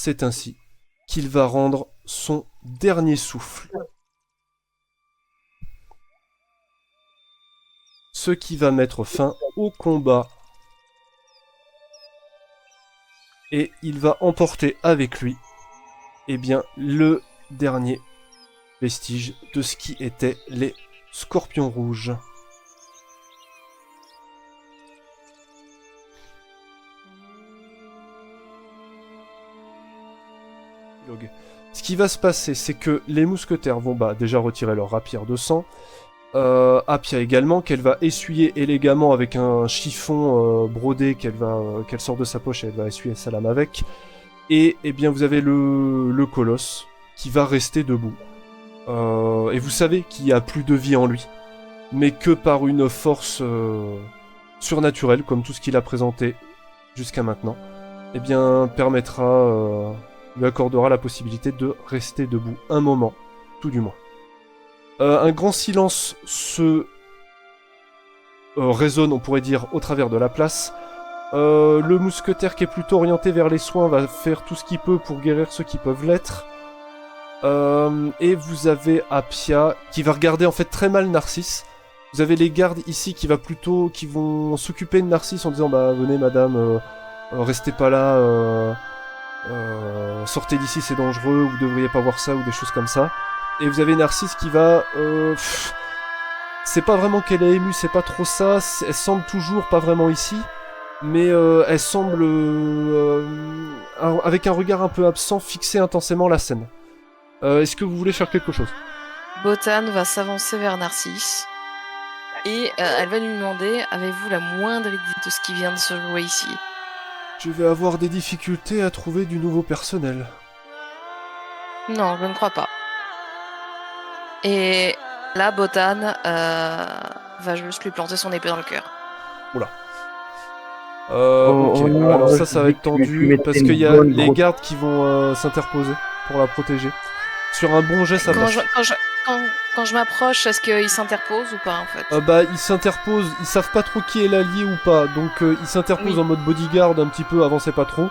c'est ainsi qu'il va rendre son dernier souffle. Ce qui va mettre fin au combat. Et il va emporter avec lui, eh bien, le dernier vestige de ce qui étaient les Scorpions Rouges. Ce qui va se passer, c'est que les mousquetaires vont déjà retirer leur rapière de sang. Appia également, qu'elle va essuyer élégamment avec un chiffon brodé qu'elle sort de sa poche et elle va essuyer sa lame avec. Et eh bien vous avez le colosse qui va rester debout. Et vous savez qu'il n'y a plus de vie en lui, mais que par une force surnaturelle, comme tout ce qu'il a présenté jusqu'à maintenant, eh bien lui accordera la possibilité de rester debout un moment, tout du moins. Un grand silence se résonne, on pourrait dire, au travers de la place. Le mousquetaire qui est plutôt orienté vers les soins va faire tout ce qu'il peut pour guérir ceux qui peuvent l'être. Et vous avez Appia qui va regarder en fait très mal Narcisse. Vous avez les gardes ici qui vont s'occuper de Narcisse en disant venez madame, restez pas là, sortez d'ici c'est dangereux, vous devriez pas voir ça ou des choses comme ça. Et vous avez Narcisse qui va... c'est pas vraiment qu'elle est émue, c'est pas trop ça, elle semble toujours pas vraiment ici, mais elle semble, avec un regard un peu absent, fixer intensément la scène. Est-ce que vous voulez faire quelque chose ? Botane va s'avancer vers Narcisse, et elle va lui demander, avez-vous la moindre idée de ce qui vient de se jouer ici ? Je vais avoir des difficultés à trouver du nouveau personnel. Non, je ne crois pas. Et là, Botane va juste lui planter son épée dans le cœur. Oula. Ok, alors ça va être tendu, parce qu'il y a les gardes qui vont s'interposer pour la protéger. Sur un bon jet, ça passe. Quand je m'approche, est-ce qu'ils s'interposent ou pas, en fait ? Ils s'interposent, ils savent pas trop qui est l'allié ou pas, donc ils s'interposent en mode bodyguard un petit peu, avancez pas trop.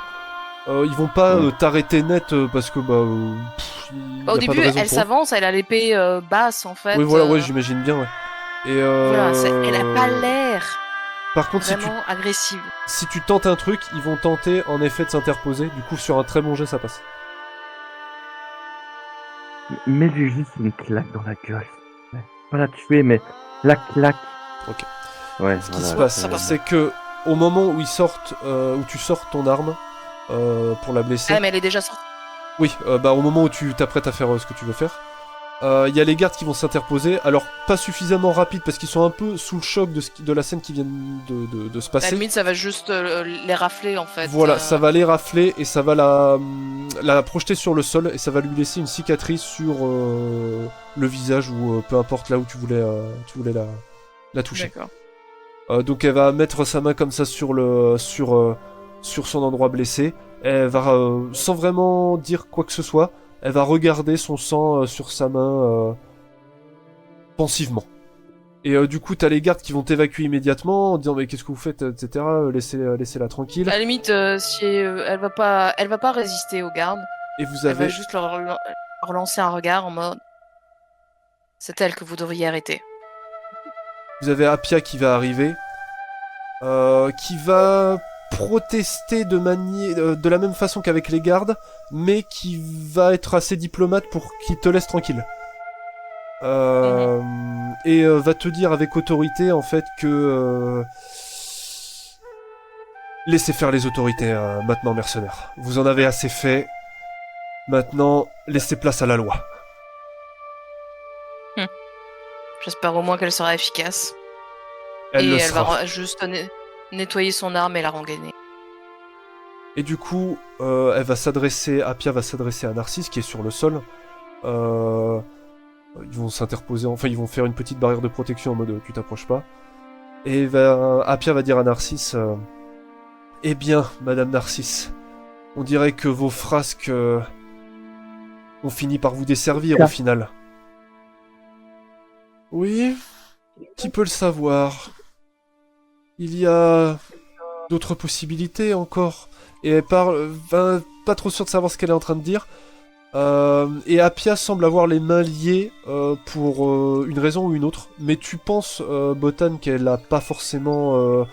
Ils vont pas t'arrêter net parce que au début, elle s'avance, elle a l'épée basse en fait. Oui, voilà, ouais, j'imagine bien, ouais. Et voilà, elle a pas l'air. Par contre, vraiment agressive. Si tu tentes un truc, ils vont tenter en effet de s'interposer. Du coup, sur un très bon jet, ça passe. Mets-lui juste une claque dans la gueule. Pas la tuer, mais la claque. Ok. Ouais. Ce qui se passe, c'est que au moment où ils sortent, où tu sors ton arme pour la blesser. Ah, mais elle est déjà sortie. Oui, au moment où tu t'apprêtes à faire ce que tu veux faire, il y a les gardes qui vont s'interposer. Alors, pas suffisamment rapide parce qu'ils sont un peu sous le choc de la scène qui vient de se passer. À la limite, ça va juste les rafler en fait. Voilà, ça va les rafler et ça va la projeter sur le sol et ça va lui laisser une cicatrice sur le visage ou peu importe là où tu voulais la toucher. D'accord. Donc elle va mettre sa main comme ça sur son endroit blessé. Elle va, sans vraiment dire quoi que ce soit, elle va regarder son sang sur sa main pensivement. Et du coup, t'as les gardes qui vont t'évacuer immédiatement en disant mais qu'est-ce que vous faites, etc. Laissez-la tranquille. À la limite, si elle va pas résister aux gardes. Et vous avez... Elle va juste leur lancer un regard en mode c'est elle que vous devriez arrêter. Vous avez Appia qui va arriver, qui va protester de la même façon qu'avec les gardes, mais qui va être assez diplomate pour qu'il te laisse tranquille. Et va te dire avec autorité en fait que laissez faire les autorités maintenant, mercenaires. Vous en avez assez fait. Maintenant, laissez place à la loi. J'espère au moins qu'elle sera efficace. Elle va juste nettoyer son arme et la rengainer. Et du coup, Appia va s'adresser à Narcisse qui est sur le sol. Ils vont s'interposer, enfin ils vont faire une petite barrière de protection en mode tu t'approches pas. Et Appia va dire à Narcisse eh bien, Madame Narcisse, on dirait que vos frasques ont fini par vous desservir au final. Oui, qui peut le savoir? Il y a d'autres possibilités encore. et elle parle, pas trop sûre de savoir ce qu'elle est en train de dire. Et Appia semble avoir les mains liées pour une raison ou une autre, mais tu penses, Botan, qu'elle a pas forcément...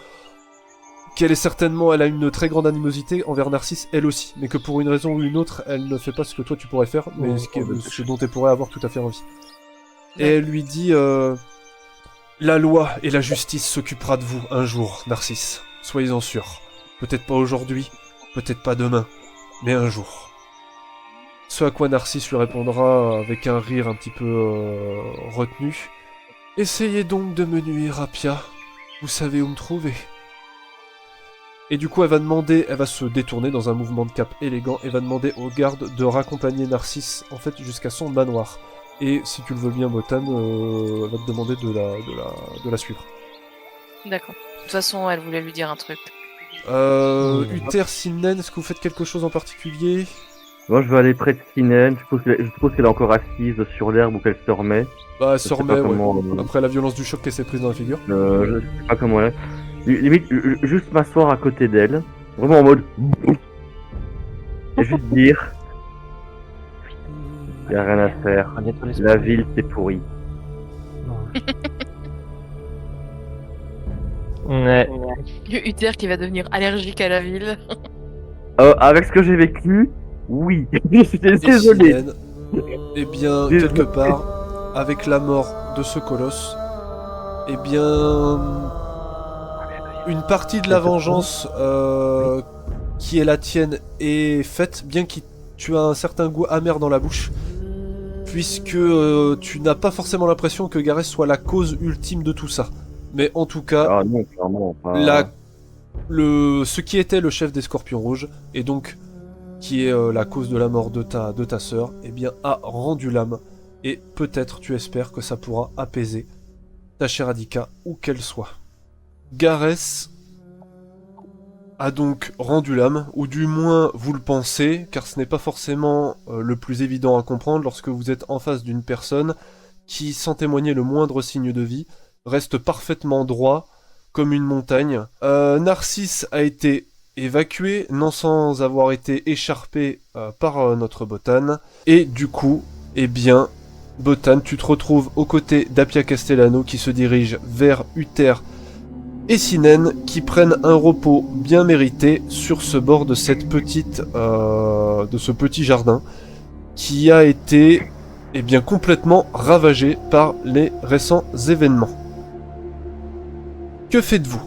qu'elle est certainement, elle a une très grande animosité envers Narcisse, elle aussi, mais que pour une raison ou une autre, elle ne fait pas ce que toi tu pourrais faire, mais ce dont elle pourrait avoir tout à fait envie. Et elle lui dit la loi et la justice s'occupera de vous un jour, Narcisse. Soyez-en sûrs. Peut-être pas aujourd'hui, peut-être pas demain, mais un jour. Ce à quoi Narcisse lui répondra avec un rire un petit peu retenu. Essayez donc de me nuire, Appia. Vous savez où me trouver. Et du coup, elle va se détourner dans un mouvement de cap élégant et va demander aux gardes de raccompagner Narcisse, en fait, jusqu'à son manoir. Et si tu le veux bien, Botan, elle va te demander de la suivre. D'accord. De toute façon, elle voulait lui dire un truc. Uther, Sinen, est-ce que vous faites quelque chose en particulier? Moi, je vais aller près de Sinen. Je suppose qu'elle est encore assise sur l'herbe ou qu'elle se remet. Bah, elle se remet, comment, après la violence du choc qu'elle s'est prise dans la figure. Je sais pas comment elle est. Limite, juste m'asseoir à côté d'elle. Vraiment en mode... Et juste dire... Y'a rien à faire. La ville, c'est pourri. Ouais. Uther qui va devenir allergique à la ville. Avec ce que j'ai vécu, oui. Je suis désolé. Sinen, eh bien, Désolé. quelque part, avec la mort de ce colosse, eh bien... Une partie de la vengeance qui est la tienne est faite, bien que tu as un certain goût amer dans la bouche, puisque tu n'as pas forcément l'impression que Gareth soit la cause ultime de tout ça. Mais en tout cas, Ah non, clairement pas. ce qui était le chef des Scorpions Rouges, et donc qui est la cause de la mort de ta sœur, eh bien a rendu l'âme, et peut-être tu espères que ça pourra apaiser ta chère Adika, où qu'elle soit. Gareth a donc rendu l'âme, ou du moins vous le pensez, car ce n'est pas forcément le plus évident à comprendre lorsque vous êtes en face d'une personne qui, sans témoigner le moindre signe de vie, reste parfaitement droit comme une montagne. Narcisse a été évacué, non sans avoir été écharpé par notre Botan, et du coup, eh bien, Botan, tu te retrouves aux côtés d'Appia Castellano qui se dirige vers Uther et Sinen qui prennent un repos bien mérité sur ce bord de ce petit jardin qui a été complètement ravagé par les récents événements. Que faites-vous ?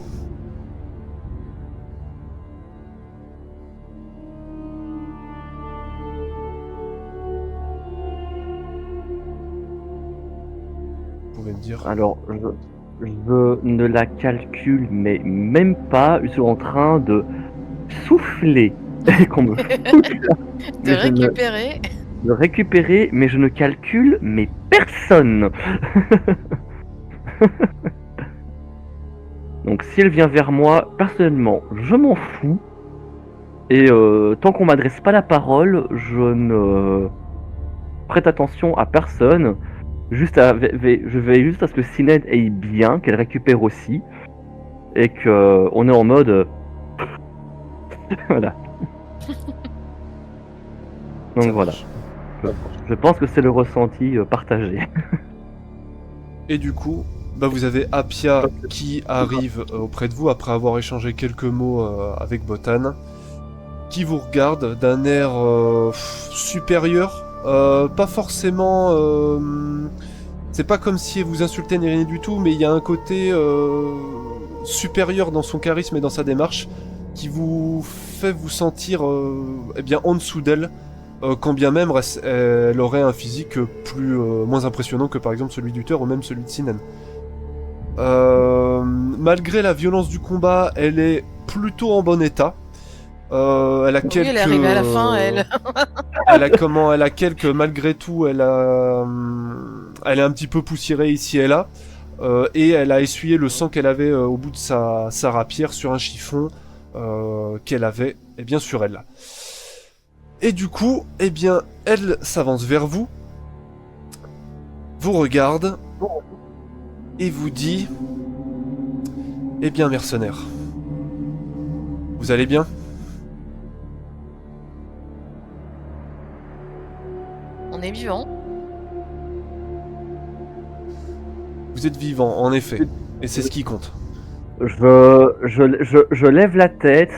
Vous pouvez me dire. Alors, je ne la calcule, mais même pas. Je suis en train de souffler. Qu'on me foute là. De récupérer. De récupérer, mais je ne calcule, mais personne. Donc si elle vient vers moi, personnellement, je m'en fous. Et tant qu'on m'adresse pas la parole, je ne prête attention à personne. Je vais juste à ce que Sinen aille bien, qu'elle récupère aussi. Et qu'on est en mode... voilà. Donc Ça voilà. marche. Je pense que c'est le ressenti partagé. Et du coup, vous avez Appia qui arrive auprès de vous après avoir échangé quelques mots avec Botan, qui vous regarde d'un air supérieur, pas forcément... c'est pas comme si elle vous insultait ni rien du tout, mais il y a un côté supérieur dans son charisme et dans sa démarche qui vous fait vous sentir en dessous d'elle, quand bien même elle aurait un physique moins impressionnant que par exemple celui d'Uther ou même celui de Sinen. Malgré la violence du combat, elle est plutôt en bon état. Elle a quelques... elle est arrivée à la fin, elle. elle a quelques... Malgré tout, elle est un petit peu poussiérée ici et là. Et elle a essuyé le sang qu'elle avait au bout de sa rapière sur un chiffon qu'elle avait sur elle. Et du coup, elle s'avance vers vous, vous regarde et vous dit: mercenaire, vous allez bien ? on est vivant. Vous êtes vivant, en effet. Et c'est ce qui compte. Je lève la tête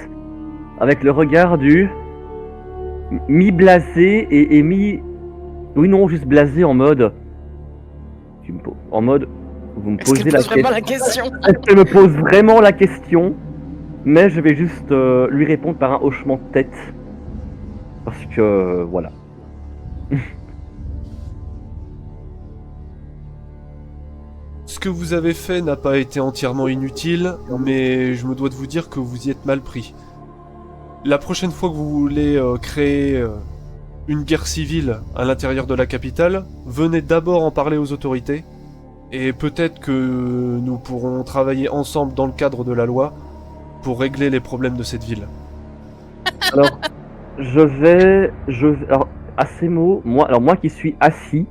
avec le regard du mi-blasé et mi... Oui, non, juste blasé en mode... En mode... Vous me Est-ce posez qu'elle la pose vraiment question. la question? Est-ce qu'elle me pose vraiment la question? Mais je vais juste lui répondre par un hochement de tête. Parce que... voilà. Ce que vous avez fait n'a pas été entièrement inutile, mais je me dois de vous dire que vous y êtes mal pris. La prochaine fois que vous voulez créer une guerre civile à l'intérieur de la capitale, venez d'abord en parler aux autorités, et peut-être que nous pourrons travailler ensemble dans le cadre de la loi pour régler les problèmes de cette ville. Alors, alors, à ces mots, moi qui suis assis,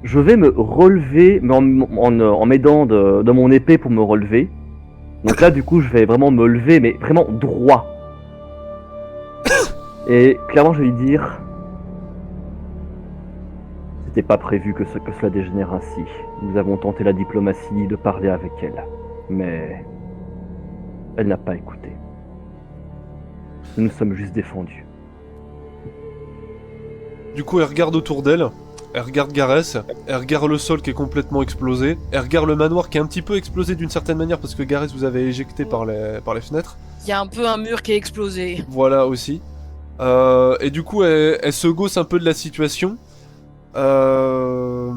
je vais me relever, mais en m'aidant de mon épée pour me relever. Donc là, du coup, je vais vraiment me lever, mais vraiment droit. Et clairement, je vais lui dire... C'était pas prévu que cela dégénère ainsi. Nous avons tenté la diplomatie de parler avec elle. Mais... elle n'a pas écouté. Nous nous sommes juste défendus. Du coup, elle regarde autour d'elle, elle regarde Gareth, elle regarde le sol qui est complètement explosé, elle regarde le manoir qui est un petit peu explosé d'une certaine manière parce que Gareth vous avez éjecté par les fenêtres. Il y a un peu un mur qui est explosé. Voilà aussi. Et du coup, elle se gausse un peu de la situation. Elle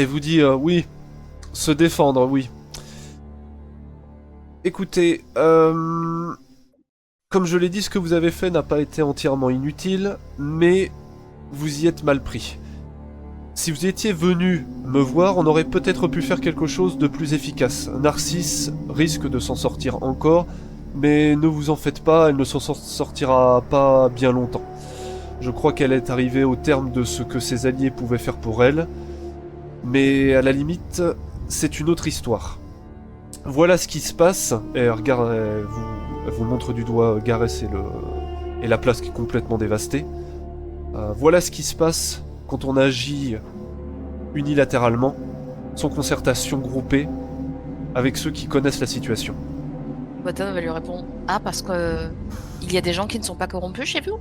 vous dit oui, se défendre, oui. Écoutez, comme je l'ai dit, ce que vous avez fait n'a pas été entièrement inutile, mais vous y êtes mal pris. Si vous étiez venu me voir, on aurait peut-être pu faire quelque chose de plus efficace. Narcisse risque de s'en sortir encore, mais ne vous en faites pas, elle ne s'en sortira pas bien longtemps. Je crois qu'elle est arrivée au terme de ce que ses alliés pouvaient faire pour elle, mais à la limite, c'est une autre histoire. Voilà ce qui se passe, et regarde, elle vous montre du doigt Gareth et la place qui est complètement dévastée. Voilà ce qui se passe quand on agit unilatéralement, sans concertation groupée, avec ceux qui connaissent la situation. Bottom va lui répondre: ah, parce que il y a des gens qui ne sont pas corrompus chez vous?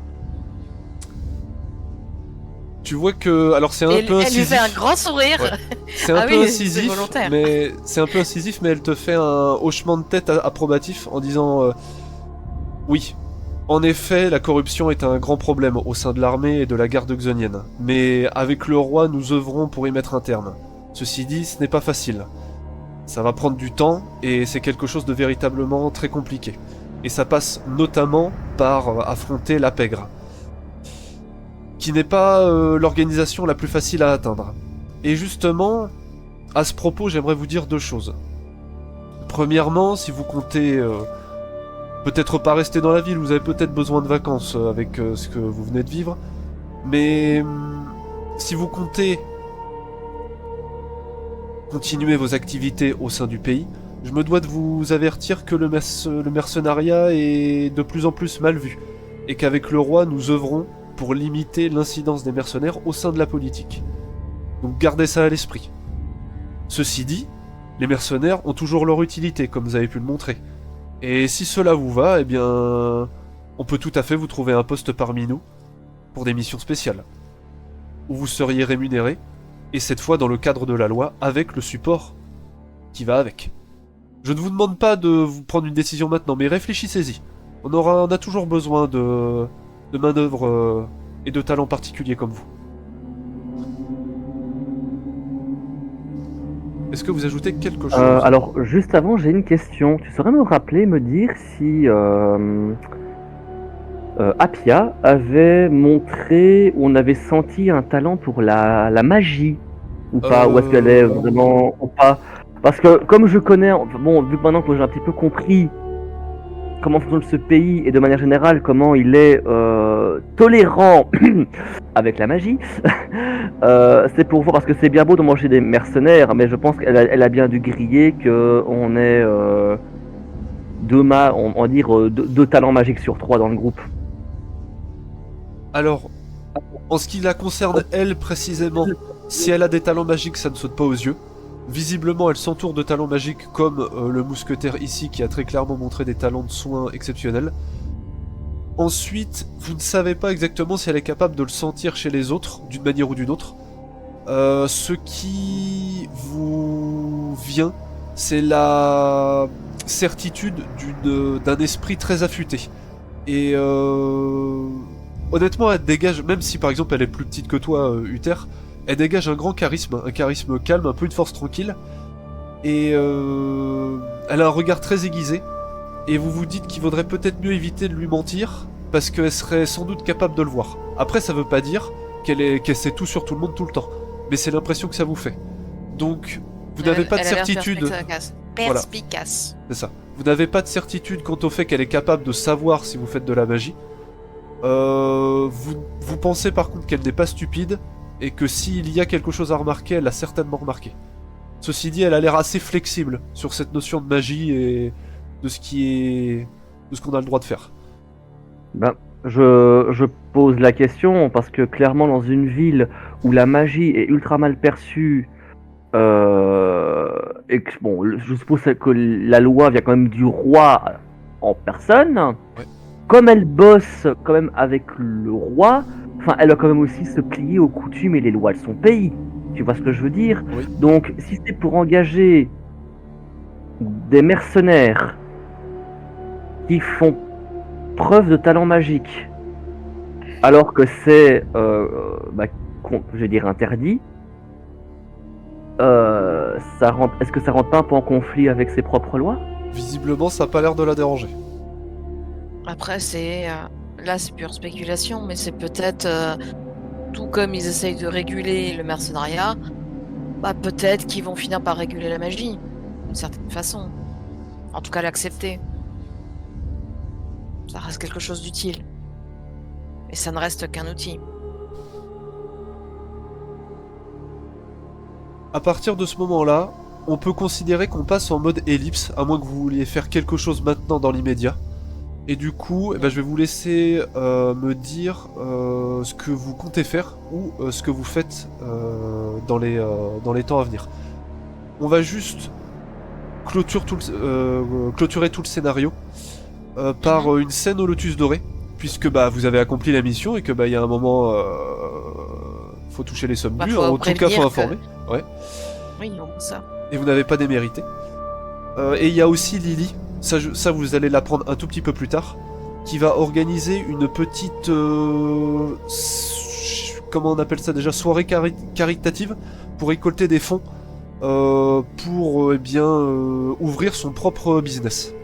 Tu vois que... Alors c'est un peu Elle lui incisif. fait un grand sourire. Ouais. C'est un Ah peu oui, incisif, c'est volontaire. mais c'est un peu incisif, mais elle te fait un hochement de tête approbatif en disant oui. En effet, la corruption est un grand problème au sein de l'armée et de la garde xonienne, mais avec le roi, nous œuvrons pour y mettre un terme. Ceci dit, ce n'est pas facile. Ça va prendre du temps, et c'est quelque chose de véritablement très compliqué. Et ça passe notamment par affronter la pègre, qui n'est pas l'organisation la plus facile à atteindre. Et justement, à ce propos, j'aimerais vous dire deux choses. Premièrement, si vous comptez... peut-être pas rester dans la ville, vous avez peut-être besoin de vacances avec ce que vous venez de vivre. Mais si vous comptez continuer vos activités au sein du pays, je me dois de vous avertir que le mercenariat est de plus en plus mal vu, et qu'avec le roi, nous œuvrons pour limiter l'incidence des mercenaires au sein de la politique. Donc gardez ça à l'esprit. Ceci dit, les mercenaires ont toujours leur utilité, comme vous avez pu le montrer. Et si cela vous va, eh bien... on peut tout à fait vous trouver un poste parmi nous, pour des missions spéciales, où vous seriez rémunéré, et cette fois dans le cadre de la loi, avec le support qui va avec. Je ne vous demande pas de vous prendre une décision maintenant, mais réfléchissez-y. On a toujours besoin de main-d'œuvre et de talents particuliers comme vous. Est-ce que vous ajoutez quelque chose? Alors, juste avant, j'ai une question. Tu saurais me rappeler, me dire si Appia avait montré ou on avait senti un talent pour la magie ou pas, ou est-ce qu'elle est vraiment ou pas? Parce que comme je connais, bon, vu que maintenant que j'ai un petit peu compris comment fonctionne ce pays et de manière générale comment il est tolérant avec la magie, c'est pour voir, parce que c'est bien beau de manger des mercenaires, mais je pense qu'elle a bien dû griller qu'on est on va dire deux talents magiques sur 3 dans le groupe. Alors, En ce qui la concerne, elle, précisément, si elle a des talents magiques, ça ne saute pas aux yeux. Visiblement, elle s'entoure de talents magiques comme le mousquetaire ici, qui a très clairement montré des talents de soins exceptionnels. Ensuite, vous ne savez pas exactement si elle est capable de le sentir chez les autres, d'une manière ou d'une autre. Ce qui vous vient, c'est la certitude d'un esprit très affûté. Et honnêtement, elle dégage, même si par exemple elle est plus petite que toi, Uther, elle dégage un charisme calme, un peu une force tranquille. Et elle a un regard très aiguisé. Et vous vous dites qu'il vaudrait peut-être mieux éviter de lui mentir, parce qu'elle serait sans doute capable de le voir. Après, ça veut pas dire qu'elle sait tout sur tout le monde tout le temps. Mais c'est l'impression que ça vous fait. Donc, vous n'avez pas de certitude. Perspicace. C'est ça. Vous n'avez pas de certitude quant au fait qu'elle est capable de savoir si vous faites de la magie. Vous pensez par contre qu'elle n'est pas stupide, et que s'il y a quelque chose à remarquer, elle l'a certainement remarqué. Ceci dit, elle a l'air assez flexible sur cette notion de magie et de ce qu'on a le droit de faire. Ben, je pose la question parce que clairement dans une ville où la magie est ultra mal perçue, et que, bon, je suppose que la loi vient quand même du roi en personne. Ouais. Comme elle bosse quand même avec le roi, enfin, elle doit quand même aussi se plier aux coutumes et les lois de son pays. Tu vois ce que je veux dire? Oui. Donc, si c'est pour engager des mercenaires qui font preuve de talent magique, alors que c'est, je vais dire, interdit, est-ce que ça rentre pas un peu en conflit avec ses propres lois? Visiblement, ça n'a pas l'air de la déranger. Après, là, c'est pure spéculation, mais c'est peut-être tout comme ils essayent de réguler le mercenariat, bah peut-être qu'ils vont finir par réguler la magie, d'une certaine façon. En tout cas, l'accepter. Ça reste quelque chose d'utile. Et ça ne reste qu'un outil. À partir de ce moment-là, on peut considérer qu'on passe en mode ellipse, à moins que vous vouliez faire quelque chose maintenant dans l'immédiat. Et du coup, je vais vous laisser me dire ce que vous comptez faire ou ce que vous faites dans les temps à venir. On va juste clôturer tout le scénario par une scène au lotus doré, puisque vous avez accompli la mission et que il y a un moment, faut toucher les sommes dues, en tout cas faut informer. Ouais. Oui, on ça. Et vous n'avez pas démérité. Et il y a aussi Lily. Ça, vous allez l'apprendre un tout petit peu plus tard, qui va organiser une petite, comment on appelle ça déjà, soirée caritative pour récolter des fonds pour ouvrir son propre business.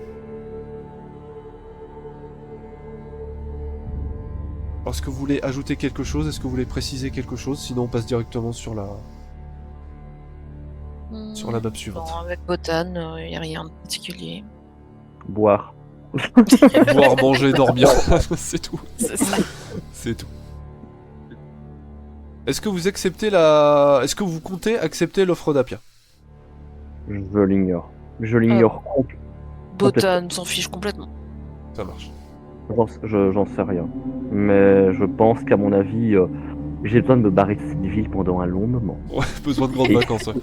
Est-ce que vous voulez ajouter quelque chose? Est-ce que vous voulez préciser quelque chose? Sinon, on passe directement sur la map suivante. Non, avec Botan, il n'y a rien de particulier. Boire. Boire, manger, dormir, c'est tout. C'est ça. C'est tout. Est-ce que vous acceptez Est-ce que vous comptez accepter l'offre d'Apia? Je l'ignore. Je l'ignore. Botan s'en fiche complètement. Ça marche. J'en sais rien. Mais je pense qu'à mon avis, j'ai besoin de me barrer de cette ville pendant un long moment. Ouais, besoin de grandes vacances, ouais.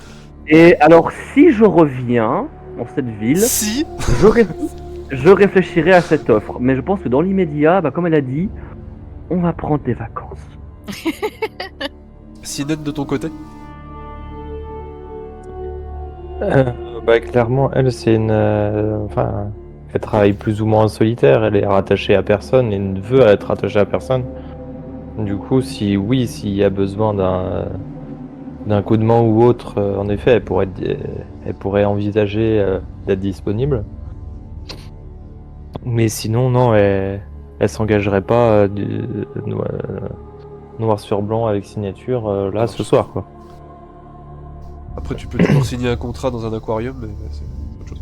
Et alors, si je reviens dans cette ville, Si je réfléchirai à cette offre. Mais je pense que dans l'immédiat, comme elle a dit, on va prendre des vacances. Sinen, de ton côté? Clairement, elle, c'est une... elle travaille plus ou moins en solitaire. Elle est rattachée à personne et ne veut être rattachée à personne. Du coup, s'il y a besoin d'un coup de main ou autre, en effet, elle pourrait envisager d'être disponible. Mais sinon, non, elle s'engagerait pas noir sur blanc avec signature là ce soir, quoi. Après, tu peux toujours signer un contrat dans un aquarium, mais c'est autre chose.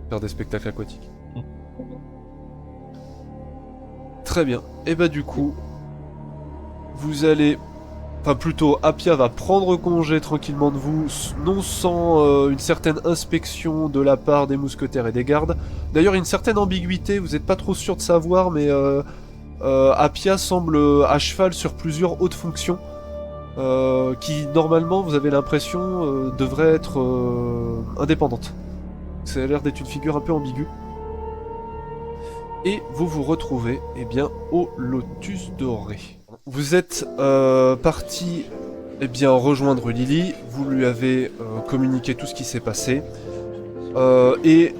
Faire des spectacles aquatiques. Très bien. Et du coup, vous allez... Enfin, plutôt, Apia va prendre congé tranquillement de vous, non sans une certaine inspection de la part des mousquetaires et des gardes. D'ailleurs, il y a une certaine ambiguïté, vous n'êtes pas trop sûr de savoir, mais Appia semble à cheval sur plusieurs hautes fonctions, qui normalement, vous avez l'impression, devraient être indépendantes. Ça a l'air d'être une figure un peu ambiguë. Et vous vous retrouvez eh bien, au Lotus Doré. Vous êtes parti eh bien, rejoindre Lily, vous lui avez communiqué tout ce qui s'est passé, et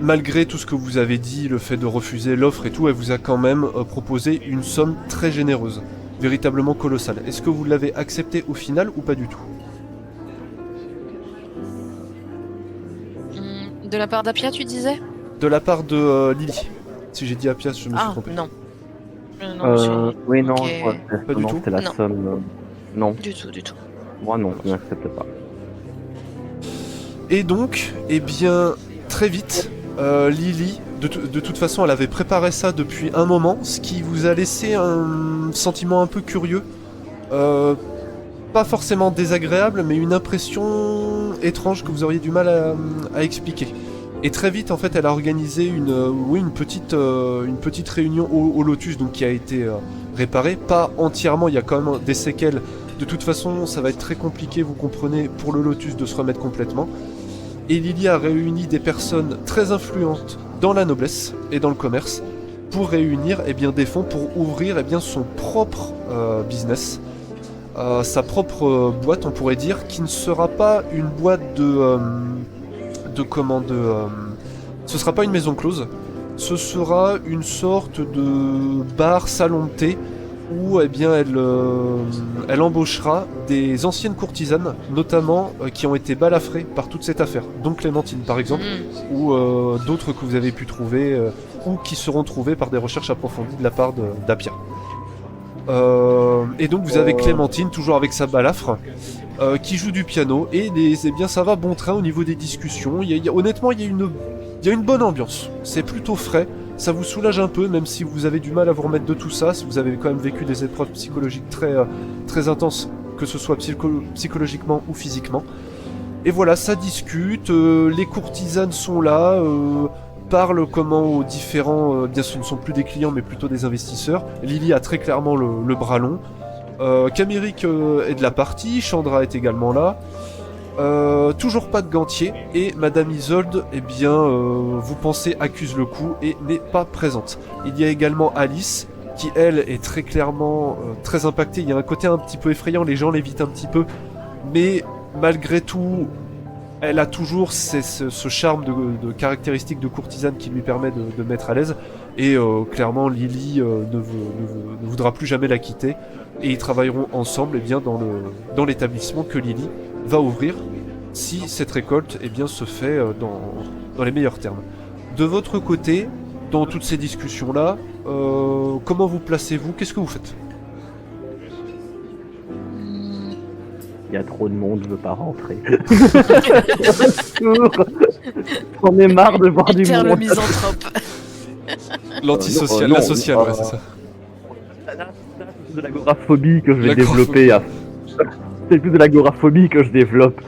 malgré tout ce que vous avez dit, le fait de refuser l'offre et tout, elle vous a quand même proposé une somme très généreuse, véritablement colossale. Est-ce que vous l'avez accepté au final ou pas du tout? De la part d'Apia, tu disais? De la part de Lily. Si j'ai dit Apia, je me suis trompé. Non. Non, Oui, non, Ok. je crois que Pas du tout c'était la Non. somme. Non, du tout. moi non, je n'accepte pas. Et donc, eh bien, très vite, Lily, de toute façon, elle avait préparé ça depuis un moment, ce qui vous a laissé un sentiment un peu curieux. Pas forcément désagréable, mais une impression étrange que vous auriez du mal à expliquer. Et très vite, en fait, elle a organisé une petite réunion au Lotus, donc qui a été réparée. Pas entièrement, il y a quand même des séquelles. De toute façon, ça va être très compliqué, vous comprenez, pour le Lotus de se remettre complètement. Et Lily a réuni des personnes très influentes dans la noblesse et dans le commerce pour réunir eh bien, des fonds pour ouvrir eh bien, son propre business. Sa propre boîte, on pourrait dire, qui ne sera pas une boîte ce sera pas une maison close, ce sera une sorte de bar salon de thé où eh bien, elle embauchera des anciennes courtisanes, notamment qui ont été balafrées par toute cette affaire, donc Clémentine par exemple, ou d'autres que vous avez pu trouver, ou qui seront trouvées par des recherches approfondies de la part d'Apia. Et donc vous avez Clémentine, toujours avec sa balafre, qui joue du piano, et eh bien, ça va bon train au niveau des discussions. Honnêtement, il y a une bonne ambiance, c'est plutôt frais. Ça vous soulage un peu, même si vous avez du mal à vous remettre de tout ça, si vous avez quand même vécu des épreuves psychologiques très intenses, que ce soit psychologiquement ou physiquement. Et voilà, ça discute, les courtisanes sont là, parlent aux différents... bien ce ne sont plus des clients, mais plutôt des investisseurs. Lily a très clairement le bras long. Caméric est de la partie, Chandra est également là. Toujours pas de gantier, et Madame Isolde, eh bien, vous pensez accuse le coup et n'est pas présente. Il y a également Alice, qui elle est très clairement très impactée. Il y a un côté un petit peu effrayant, les gens l'évitent un petit peu, mais malgré tout, elle a toujours ce charme de caractéristique de courtisane qui lui permet de mettre à l'aise, et clairement Lily ne voudra plus jamais la quitter, et ils travailleront ensemble eh bien, dans l'établissement que Lily va ouvrir si cette récolte eh bien, se fait dans les meilleurs termes. De votre côté, dans toutes ces discussions-là, comment vous placez-vous? Qu'est-ce que vous faites? Il y a trop de monde, je veux pas rentrer. J'en ai marre de voir du Hitler le monde. misanthrope. L'antisocial, non, la sociale, non, ouais, c'est ça. C'est de l'agoraphobie que je vais L'agoraphobie. développer. C'est plus de l'agoraphobie que je développe.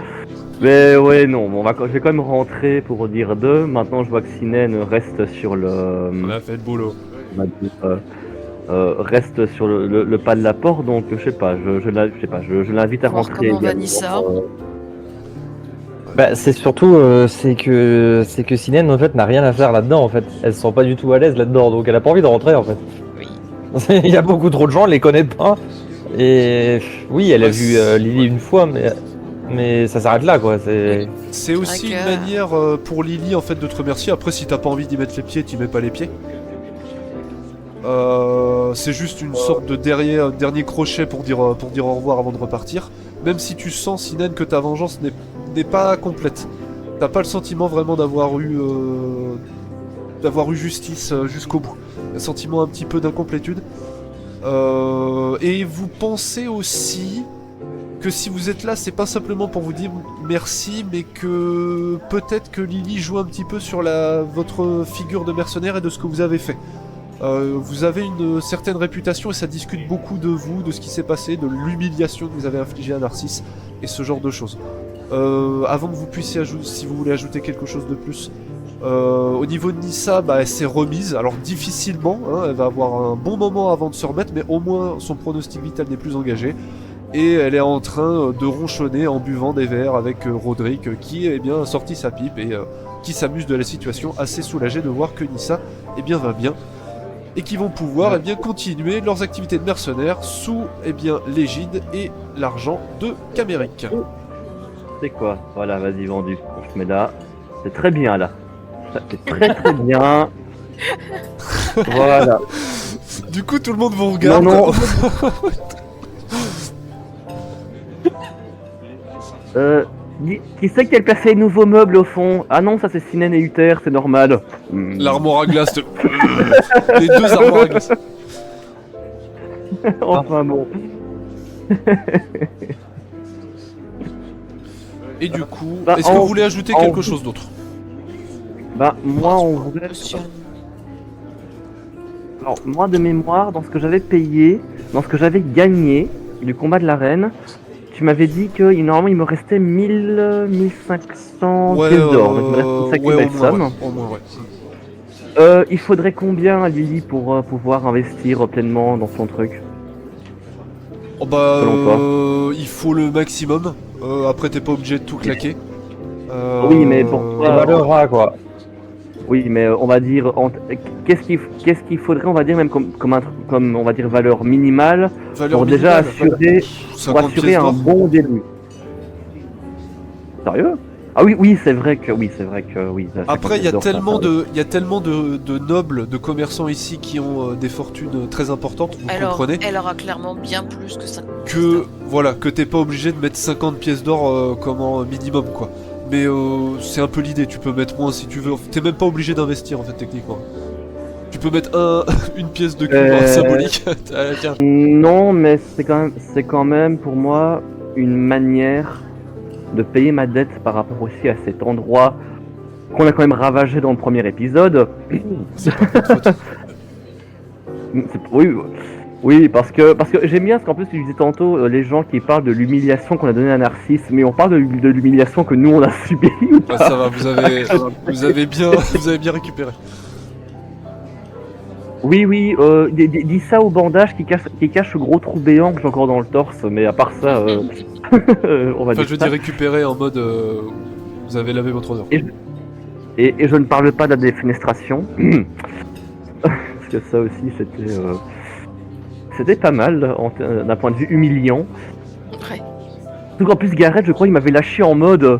Mais ouais, non, je vais quand même rentrer pour dire deux. Maintenant, je vois que Sinen reste sur le... On a fait le boulot. on va dire, reste sur le pas de la porte, donc je sais pas, je l'invite à Voir rentrer. comment également. Vanessa. Bah, c'est surtout c'est que Sinen en fait n'a rien à faire là-dedans en fait. Elle se sent pas du tout à l'aise là-dedans, donc elle a pas envie de rentrer en fait. Oui. Il y a beaucoup trop de gens, elle les connaît pas. Et oui, elle a Ouais, vu Lily une fois, mais ça s'arrête là quoi. C'est aussi vrai une que- manière pour Lily en fait de te remercier. Après, si t'as pas envie d'y mettre les pieds, t'y mets pas les pieds. C'est juste une sorte de dernier crochet pour dire au revoir avant de repartir. Même si tu sens, Sinen, que ta vengeance n'est pas complète. T'as pas le sentiment vraiment d'avoir eu justice jusqu'au bout. Un sentiment un petit peu d'incomplétude. Et vous pensez aussi que si vous êtes là, c'est pas simplement pour vous dire merci, mais que peut-être que Lily joue un petit peu sur votre figure de mercenaire et de ce que vous avez fait. Vous avez une certaine réputation et ça discute beaucoup de vous, de ce qui s'est passé, de l'humiliation que vous avez infligée à Narcisse et ce genre de choses. Avant que vous puissiez si vous voulez ajouter quelque chose de plus. Au niveau de Nissa, bah, elle s'est remise, alors difficilement, hein, elle va avoir un bon moment avant de se remettre, mais au moins son pronostic vital n'est plus engagé. Et elle est en train de ronchonner en buvant des verres avec Roderick qui eh bien, a sorti sa pipe et qui s'amuse de la situation, assez soulagé de voir que Nissa eh bien, va bien. Et qui vont pouvoir eh bien, continuer leurs activités de mercenaires sous eh bien, l'égide et l'argent de Caméric. C'est quoi? Voilà, vas-y, vendu. On se met là. C'est très bien là. C'est très très bien. Voilà. Du coup, tout le monde vous regarde. Non, non. Qui c'est qui a placé les nouveaux meubles au fond? Ah non, ça c'est Sinen et Uther, c'est normal. L'armoire à glace. Les deux armoires à glace. Enfin bon. Et du coup, Bah, est-ce que vous voulez ajouter quelque chose d'autre? Bah moi en vrai, alors moi de mémoire, dans ce que j'avais payé, dans ce que j'avais gagné du combat de l'arène, tu m'avais dit que normalement il me restait 1500 pièces d'or, donc il me reste une sacrée belle somme. Au moins, ouais. Il faudrait combien à Lily pour pouvoir investir pleinement dans son truc? Oh bah, Selon toi. il faut le maximum. Après, t'es pas obligé de tout claquer. Oui, mais pour C'est toi, malheureux, quoi. oui, mais on va dire, qu'est-ce qu'il faudrait, on va dire même comme on va dire valeur minimale valeur pour déjà minimale, assurer, 50 pièces un d'or. bon début. Sérieux? Ah oui, c'est vrai que oui. Après, il y a 50 tellement d'or, de nobles, de commerçants ici qui ont des fortunes très importantes, vous comprenez, Elle aura clairement bien plus que ça. que voilà, que t'es pas obligé de mettre 50 pièces d'or comme un minimum, quoi. Mais c'est un peu l'idée, tu peux mettre moins si tu veux. T'es même pas obligé d'investir en fait techniquement. Tu peux mettre une pièce de cuivre symbolique. Ah, tiens. Non, mais c'est quand même pour moi une manière de payer ma dette par rapport aussi à cet endroit qu'on a quand même ravagé dans le premier épisode. C'est pas de faute. Oui, parce que j'aime bien ce qu'en plus tu disais tantôt les gens qui parlent de l'humiliation qu'on a donnée à Narcisse, mais on parle de l'humiliation que nous on a subie. Ah, ça va, vous avez bien récupéré. Oui, dis ça au bandage qui cache ce gros trou béant que j'ai encore dans le torse, mais à part ça, on va Enfin, dire je veux ça. dire récupérer en mode vous avez lavé votre odeur. Et je ne parle pas de la défenestration, parce que ça aussi c'était pas mal d'un point de vue humiliant. Ouais. Tout qu'en plus Gareth, je crois, il m'avait lâché en mode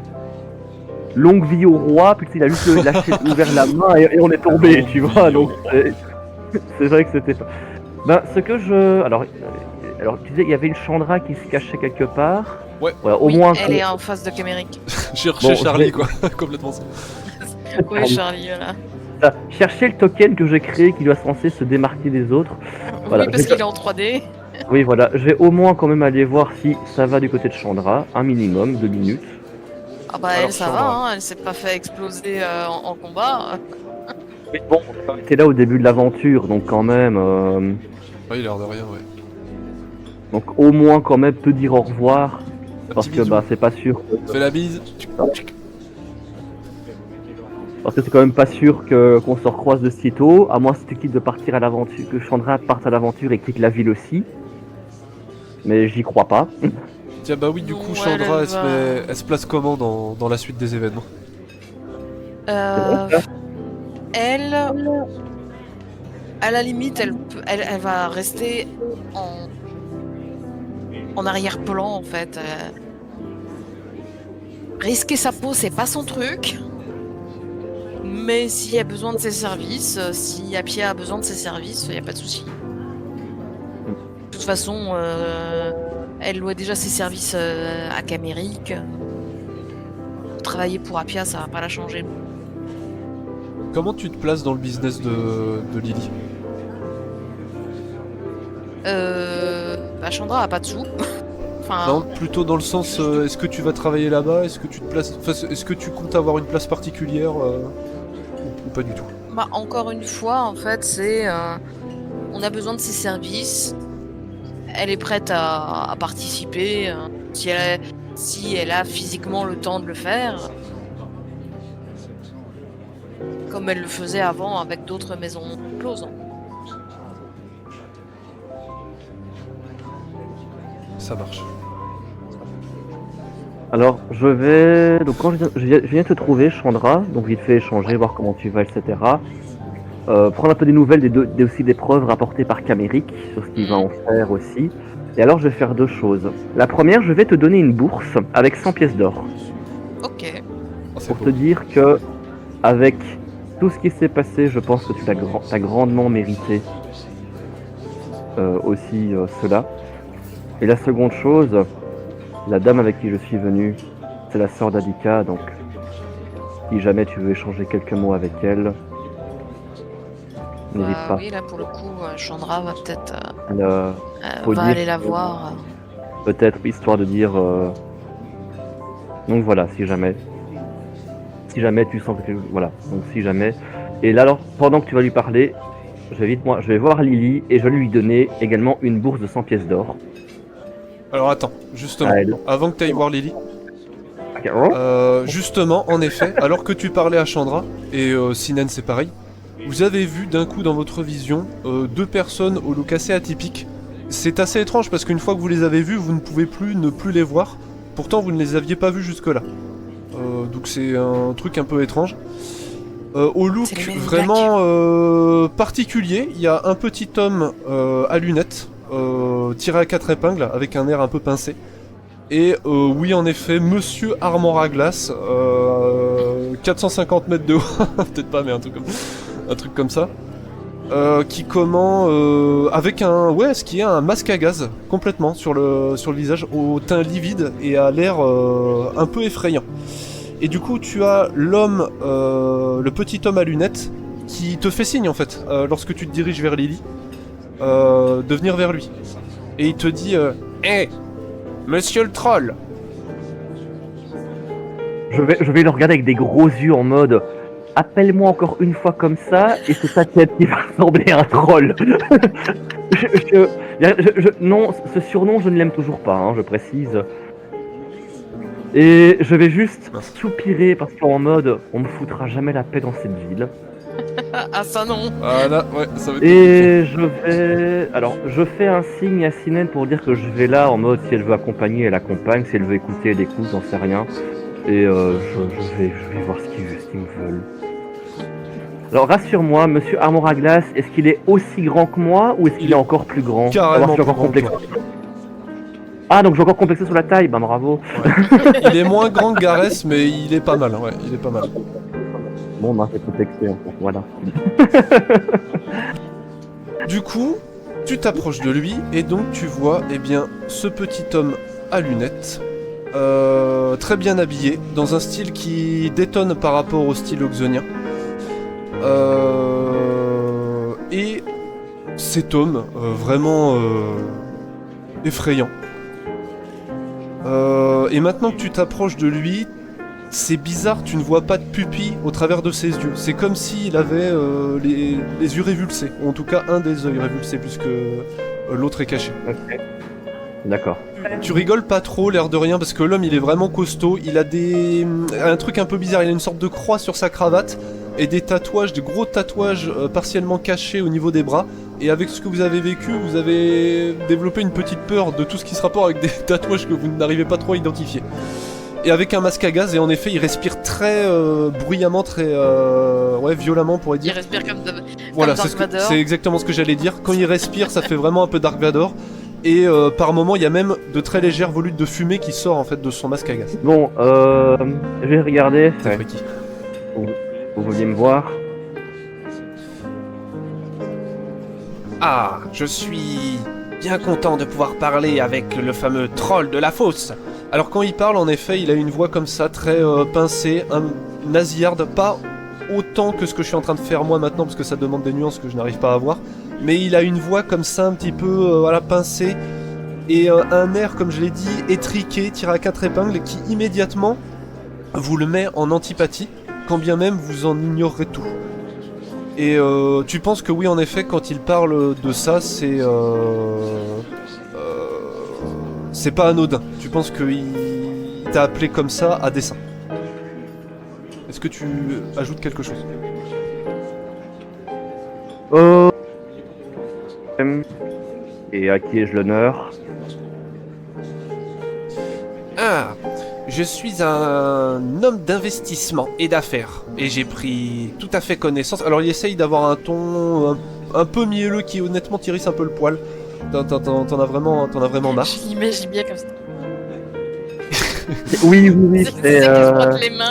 longue vie au roi, puis il a juste ouvert la main et on est tombé, tu vois. Donc c'est vrai que c'était pas. Ben ce que je alors tu disais il y avait une Chandra qui se cachait quelque part. Ouais. Voilà, au Oui, moins. elle est en face de Caméric. Chercher Bon, Charlie, quoi. Complètement ça. Oui, Charlie, voilà. Chercher le token que j'ai créé qui doit censé se démarquer des autres. Voilà, Oui, parce j'ai- qu'il est en 3D. Oui, voilà, je vais au moins quand même aller voir si ça va du côté de Chandra, un minimum, 2 minutes. Ah bah Alors, elle, ça Chandra. va, hein, elle s'est pas fait exploser en combat. Oui, bon, c'est là au début de l'aventure, donc quand même, Ouais, il a l'air de rien, ouais. donc au moins quand même te dire au revoir, Un parce petit que bisou. bah c'est pas sûr, Fais la bise. parce que c'est quand même pas sûr qu'on se recroise de sitôt, à moins si tu quittes de partir à l'aventure, que Chandra parte à l'aventure et quitte la ville aussi. Mais j'y crois pas. Tiens, bah oui, du coup, Ouais, Chandra, elle elle se place comment dans la suite des événements? Elle, à la limite, elle va rester en arrière-plan en fait. Risquer sa peau, c'est pas son truc. Mais s'il y a besoin de ses services, si Appia a besoin de ses services, il n'y a pas de souci. De toute façon, elle loue déjà ses services à Caméric. Travailler pour Appia, ça va pas la changer. Comment tu te places dans le business de Lily? Bah Chandra a pas de sous. Enfin, Non, plutôt dans le sens, est-ce que tu vas travailler là-bas? Est-ce que tu te places... enfin, est-ce que tu comptes avoir une place particulière ou pas du tout? bah, encore une fois, en fait, c'est... on a besoin de ses services. Elle est prête à participer. Si elle a physiquement le temps de le faire. comme elle le faisait avant avec d'autres maisons closes. Ça marche. Alors, je vais. Donc, quand je viens te trouver, Chandra, donc vite fait échanger, voir comment tu vas, etc. Prendre un peu des nouvelles aussi des preuves rapportées par Caméric sur ce qu'il va en faire aussi. Et alors, je vais faire deux choses. La première, je vais te donner une bourse avec 100 pièces d'or. Ok. Oh, c'est Pour beau. te dire que, avec tout ce qui s'est passé, je pense que tu as grandement mérité aussi cela. Et la seconde chose, la dame avec qui je suis venu, c'est la sœur d'Adika, donc si jamais tu veux échanger quelques mots avec elle, n'hésite pas. Oui, là pour le coup, Chandra va peut-être Faut va dire aller la que- voir. Peut-être histoire de dire. Donc voilà, si jamais tu sens que voilà, donc si jamais. Et là alors, pendant que tu vas lui parler, je vais voir Lily et je vais lui donner également une bourse de 100 pièces d'or. Alors attends, justement, Ah, elle- avant que tu ailles voir Lily, Ok. justement, en effet, alors que tu parlais à Chandra, et Sinen c'est pareil, vous avez vu d'un coup dans votre vision deux personnes au look assez atypique. C'est assez étrange parce qu'une fois que vous les avez vues, vous ne pouvez plus ne plus les voir. Pourtant, vous ne les aviez pas vues jusque-là. Donc c'est un truc un peu étrange. Au look C'est les Men in vraiment particulier, il y a un petit homme à lunettes, tiré à 4 épingles, avec un air un peu pincé. Et oui, en effet, Monsieur Armand à glace, 450 mètres de haut, peut-être pas, mais un truc comme ça. Qui avec ce qui est un masque à gaz complètement sur le visage, au teint livide et à l'air un peu effrayant. Et du coup, tu as l'homme, le petit homme à lunettes, qui te fait signe en fait, lorsque tu te diriges vers Lily, de venir vers lui. Et il te dit Hé, monsieur le troll! Je vais le regarder avec des gros yeux en mode appelle-moi encore une fois comme ça et c'est ta tête qui va ressembler à un troll. Non, ce surnom je ne l'aime toujours pas, hein, je précise. Et je vais juste Mince. soupirer parce qu'en mode on me foutra jamais la paix dans cette ville. Ah ça non. Ah là, ouais, ça va être compliqué. Et je fais un signe à Sinen pour dire que je vais là en mode si elle veut accompagner, elle accompagne, si elle veut écouter, elle écoute, j'en sais rien. Et je vais voir ce qu'ils me veulent. Alors rassure-moi, monsieur Armor à glace, est-ce qu'il est aussi grand que moi ou est-ce qu'il Il est est encore plus grand? carrément Savoir si j'ai encore plus grand que complexé. Ah donc j'ai encore complexé sur la taille, bah bravo. Il est moins grand que Gareth, mais il est pas mal, ouais, il est pas mal. Bon bah c'est complexé en fait, voilà. Du coup, tu t'approches de lui et donc tu vois, eh bien, ce petit homme à lunettes, très bien habillé, dans un style qui détonne par rapport au style oxonien. Et cet homme, vraiment effrayant. Et maintenant que tu t'approches de lui, c'est bizarre, tu ne vois pas de pupille au travers de ses yeux. C'est comme s'il avait les yeux révulsés, ou en tout cas un des yeux révulsés, puisque l'autre est caché. Ok. D'accord. Tu rigoles pas trop, l'air de rien, parce que l'homme il est vraiment costaud, il a un truc un peu bizarre, il a une sorte de croix sur sa cravate, et des tatouages, des gros tatouages partiellement cachés au niveau des bras, et avec ce que vous avez vécu, vous avez développé une petite peur de tout ce qui se rapporte avec des tatouages que vous n'arrivez pas trop à identifier. Et avec un masque à gaz, et en effet il respire très bruyamment, très violemment on pourrait Il dire. respire comme Voilà, Dark Vador. c'est exactement ce que j'allais dire. Quand il respire, ça fait vraiment un peu Dark Vador. Et par moment, il y a même de très légères volutes de fumée qui sort en fait de son masque à gaz. Bon, je vais regarder. C'est Ouais, freaky. vous vouliez me voir? Ah, je suis bien content de pouvoir parler avec le fameux troll de la fosse. Alors quand il parle, en effet, il a une voix comme ça, très pincée, nasillarde, pas autant que ce que je suis en train de faire moi maintenant, parce que ça demande des nuances que je n'arrive pas à avoir. Mais il a une voix comme ça, un petit peu pincée, et un air, comme je l'ai dit, étriqué, tiré à 4 épingles, qui immédiatement vous le met en antipathie, quand bien même vous en ignorerez tout. Et tu penses que oui, en effet, quand il parle de ça, c'est pas anodin. Tu penses qu'il t'a appelé comme ça à dessein. Est-ce que tu ajoutes quelque chose? Oh. Et à qui ai-je l'honneur? Ah, je suis un homme d'investissement et d'affaires. Et j'ai pris tout à fait connaissance. Alors il essaye d'avoir un ton un peu mielleux qui honnêtement t'irrisse un peu le poil. T'en as vraiment marre. Je l'imagine bien comme ça. Oui, C'est qui se frotte les mains.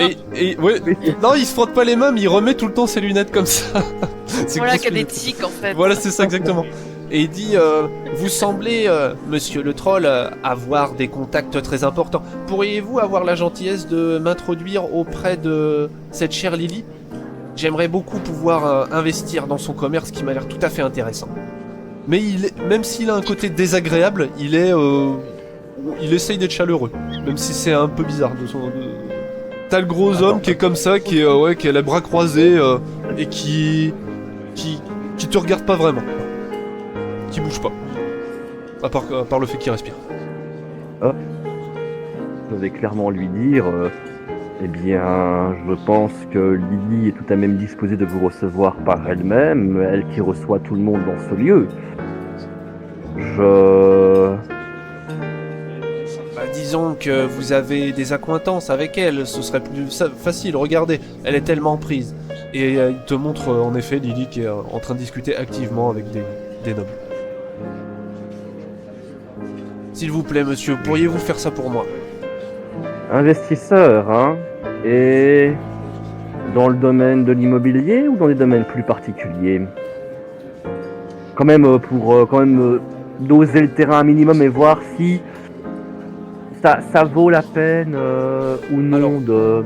Ouais, non, il se frotte pas les mains, mais il remet tout le temps ses lunettes comme ça. C'est Voilà, grosses qu'il y a des lunettes. tics en fait. Voilà, c'est ça exactement. Et il dit vous semblez, monsieur le troll, avoir des contacts très importants. Pourriez-vous avoir la gentillesse de m'introduire auprès de cette chère Lily? J'aimerais beaucoup pouvoir investir dans son commerce qui m'a l'air tout à fait intéressant. Mais même s'il a un côté désagréable, il essaye d'être chaleureux. Même si c'est un peu bizarre. T'as le gros homme qui est comme ça, qui a les bras croisés et qui te regarde pas vraiment. Qui bouge pas. À part le fait qu'il respire. Je vais clairement lui dire, eh bien, je pense que Lily est tout à même disposée de vous recevoir par elle-même, elle qui reçoit tout le monde dans ce lieu. Bah, disons que vous avez des accointances avec elle, ce serait plus facile, regardez, elle est tellement prise. Et il te montre en effet Lily qui est en train de discuter activement avec des nobles. S'il vous plaît monsieur, pourriez-vous faire ça pour moi? Investisseur, hein? Et dans le domaine de l'immobilier ou dans des domaines plus particuliers? Quand même, pour doser le terrain un minimum et voir si ça vaut la peine ou non. Alors,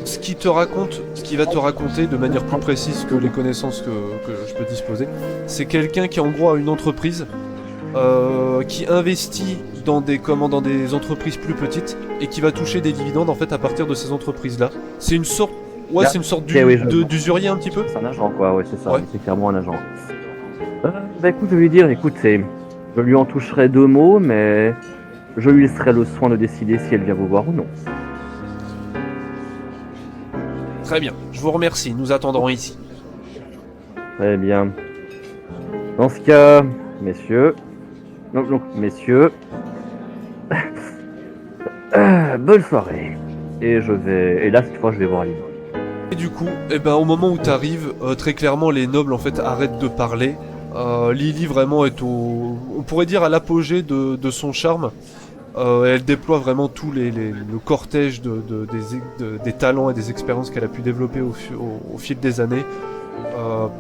ce qui va te raconter de manière plus précise que les connaissances que je peux disposer, c'est quelqu'un qui en gros a une entreprise qui investit dans des entreprises plus petites et qui va toucher des dividendes en fait à partir de ces entreprises-là. C'est une sorte d'usurier un petit peu. C'est un agent quoi, ouais c'est ça, Ouais. c'est clairement un agent. Bah écoute, je vais lui dire, je lui en toucherai 2 mots, mais je lui laisserai le soin de décider si elle vient vous voir ou non. Très bien, je vous remercie, nous attendrons ici. Très bien. Dans ce cas, messieurs, messieurs, bonne soirée. Et là cette fois je vais voir Lily. Et du coup, au moment où t'arrives, très clairement les nobles en fait arrêtent de parler. Lily vraiment est on pourrait dire à l'apogée de son charme. Elle déploie vraiment tout le cortège des talents et des expériences qu'elle a pu développer au fil des années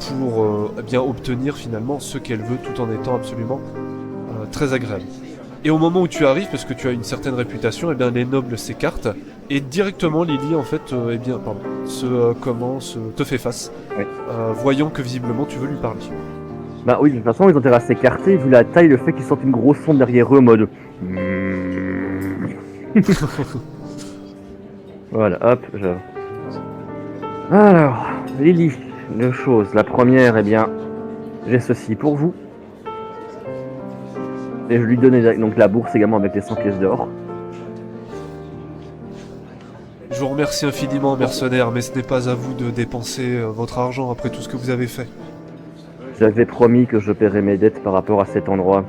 pour bien obtenir finalement ce qu'elle veut tout en étant absolument très agréable. Et au moment où tu arrives, parce que tu as une certaine réputation, les nobles s'écartent et directement Lily en fait te fait face, Oui. voyant que visiblement tu veux lui parler. Bah oui, de toute façon ils ont intérêt à s'écarter vu la taille, le fait qu'ils sortent une grosse sonde derrière eux en mode. Voilà, hop, Alors, Lily, 2 choses. La première, j'ai ceci pour vous. Et je lui donne donc la bourse également avec les 100 pièces d'or. Je vous remercie infiniment, mercenaire, mais ce n'est pas à vous de dépenser votre argent après tout ce que vous avez fait. J'avais promis que je paierais mes dettes par rapport à cet endroit.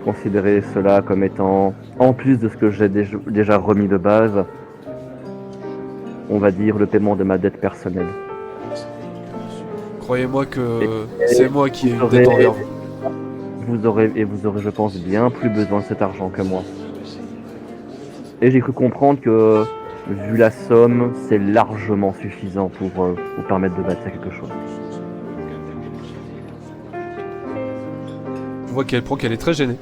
Considérez cela comme étant, en plus de ce que j'ai déjà remis de base, on va dire le paiement de ma dette personnelle. Croyez-moi que c'est moi qui ai une vous dette aurez- envers vous. Vous aurez, je pense, bien plus besoin de cet argent que moi. Et j'ai cru comprendre que, vu la somme, c'est largement suffisant pour vous permettre de bâtir quelque chose. Je vois qu'elle est très gênée.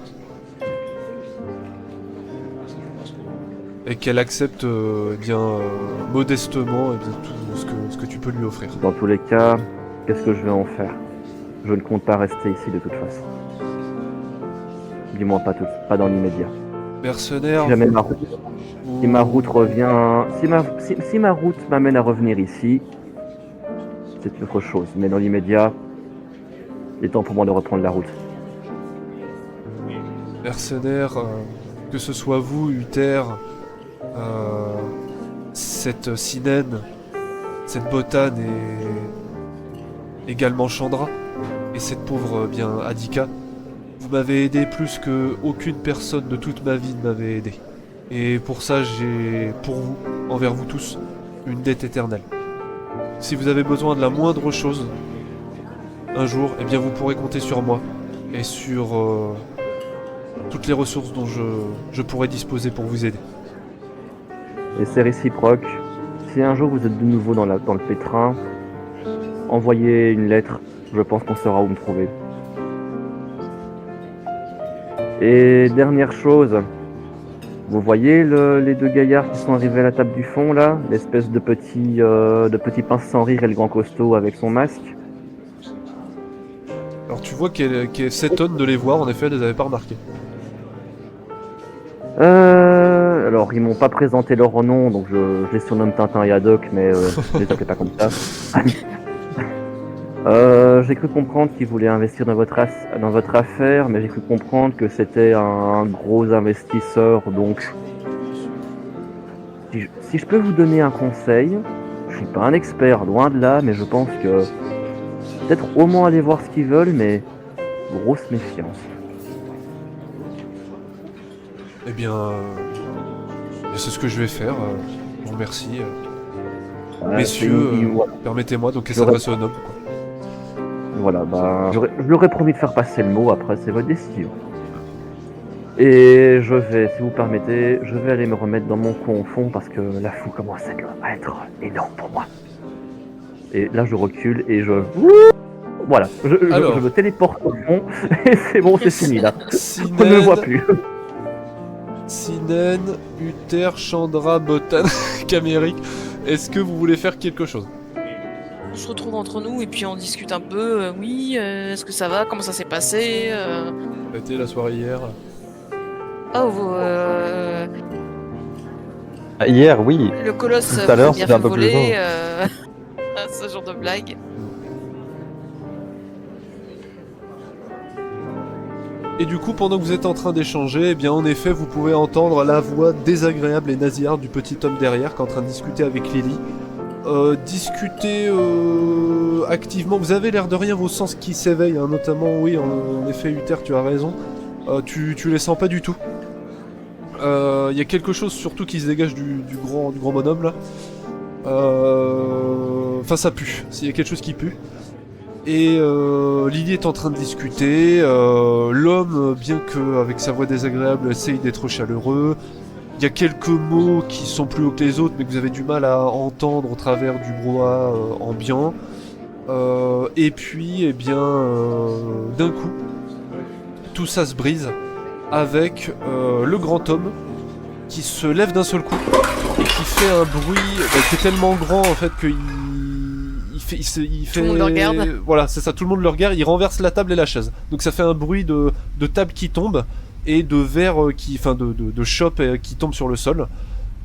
Et qu'elle accepte modestement tout ce que tu peux lui offrir. Dans tous les cas, qu'est-ce que je vais en faire? Je ne compte pas rester ici de toute façon. Du moins pas dans l'immédiat. Mercenaire, Si jamais ma route revient, si ma route m'amène à revenir ici, c'est autre chose. Mais dans l'immédiat, il est temps pour moi de reprendre la route. mercenaire, que ce soit vous, Uther, cette Sinène, cette Botane également Chandra, et cette pauvre bien Adika. Vous m'avez aidé plus que aucune personne de toute ma vie ne m'avait aidé. Et pour ça, j'ai pour vous, envers vous tous, une dette éternelle. Si vous avez besoin de la moindre chose, un jour, eh bien vous pourrez compter sur moi et sur toutes les ressources dont je pourrai disposer pour vous aider. Et c'est réciproque. Si un jour vous êtes de nouveau dans le pétrin, envoyez une lettre. Je pense qu'on saura où me trouver. Et dernière chose, vous voyez les deux gaillards qui sont arrivés à la table du fond là, l'espèce de petit pince sans rire et le grand costaud avec son masque. Alors tu vois qu'elle s'étonne de les voir, en effet, elle les avait pas remarqués. Alors ils m'ont pas présenté leur nom, donc je les surnomme Tintin et Haddock, mais je les appelais pas comme ça. J'ai cru comprendre qu'ils voulaient investir dans votre affaire, mais j'ai cru comprendre que c'était un gros investisseur, donc si je peux vous donner un conseil, je suis pas un expert, loin de là, mais je pense que peut-être au moins aller voir ce qu'ils veulent, mais grosse méfiance. Eh bien, c'est ce que je vais faire. Je vous remercie. Messieurs, permettez-moi, donc elle s'adresse au noble, quoi. Voilà, bah, je leur ai promis de faire passer le mot, après c'est votre décision. Et je vais, si vous permettez, je vais aller me remettre dans mon coin au fond parce que la foule commence à être énorme pour moi. Et là je recule et je... Voilà, je me téléporte au fond et c'est bon, c'est fini là. Sinen, On ne me voit plus. Sinen, Uther, Chandra, Botan, Camérique, est-ce que vous voulez faire quelque chose? On se retrouve entre nous et puis on discute un peu. Oui, est-ce que ça va? Comment ça s'est passé? Ça a été la soirée hier. Oh, Hier, oui. le colosse Tout à l'heure, vous a bien c'était un fait peu plus voler. Ce genre de blague. Et du coup, pendant que vous êtes en train d'échanger, eh bien, en effet, vous pouvez entendre la voix désagréable et nasillarde du petit homme derrière qui est en train de discuter avec Lily. Discuter activement. Vous avez l'air de rien vos sens qui s'éveillent, hein, notamment, oui, en effet, Uther, tu as raison. Tu les sens pas du tout. Il y a quelque chose surtout qui se dégage du grand bonhomme là. Enfin, ça pue. Il y a quelque chose qui pue. Et Lily est en train de discuter. L'homme, bien que avec sa voix désagréable, essaye d'être chaleureux. Il y a quelques mots qui sont plus hauts que les autres, mais que vous avez du mal à entendre au travers du brouhaha ambiant. Et puis, eh bien, d'un coup, tout ça se brise avec le grand homme qui se lève d'un seul coup et qui fait un bruit qui est tellement grand en fait qu'il fait... Tout le monde le regarde. Voilà, c'est ça, tout le monde le regarde, il renverse la table et la chaise. Donc ça fait un bruit de table qui tombe et de verre qui... Enfin, de chope qui tombe sur le sol.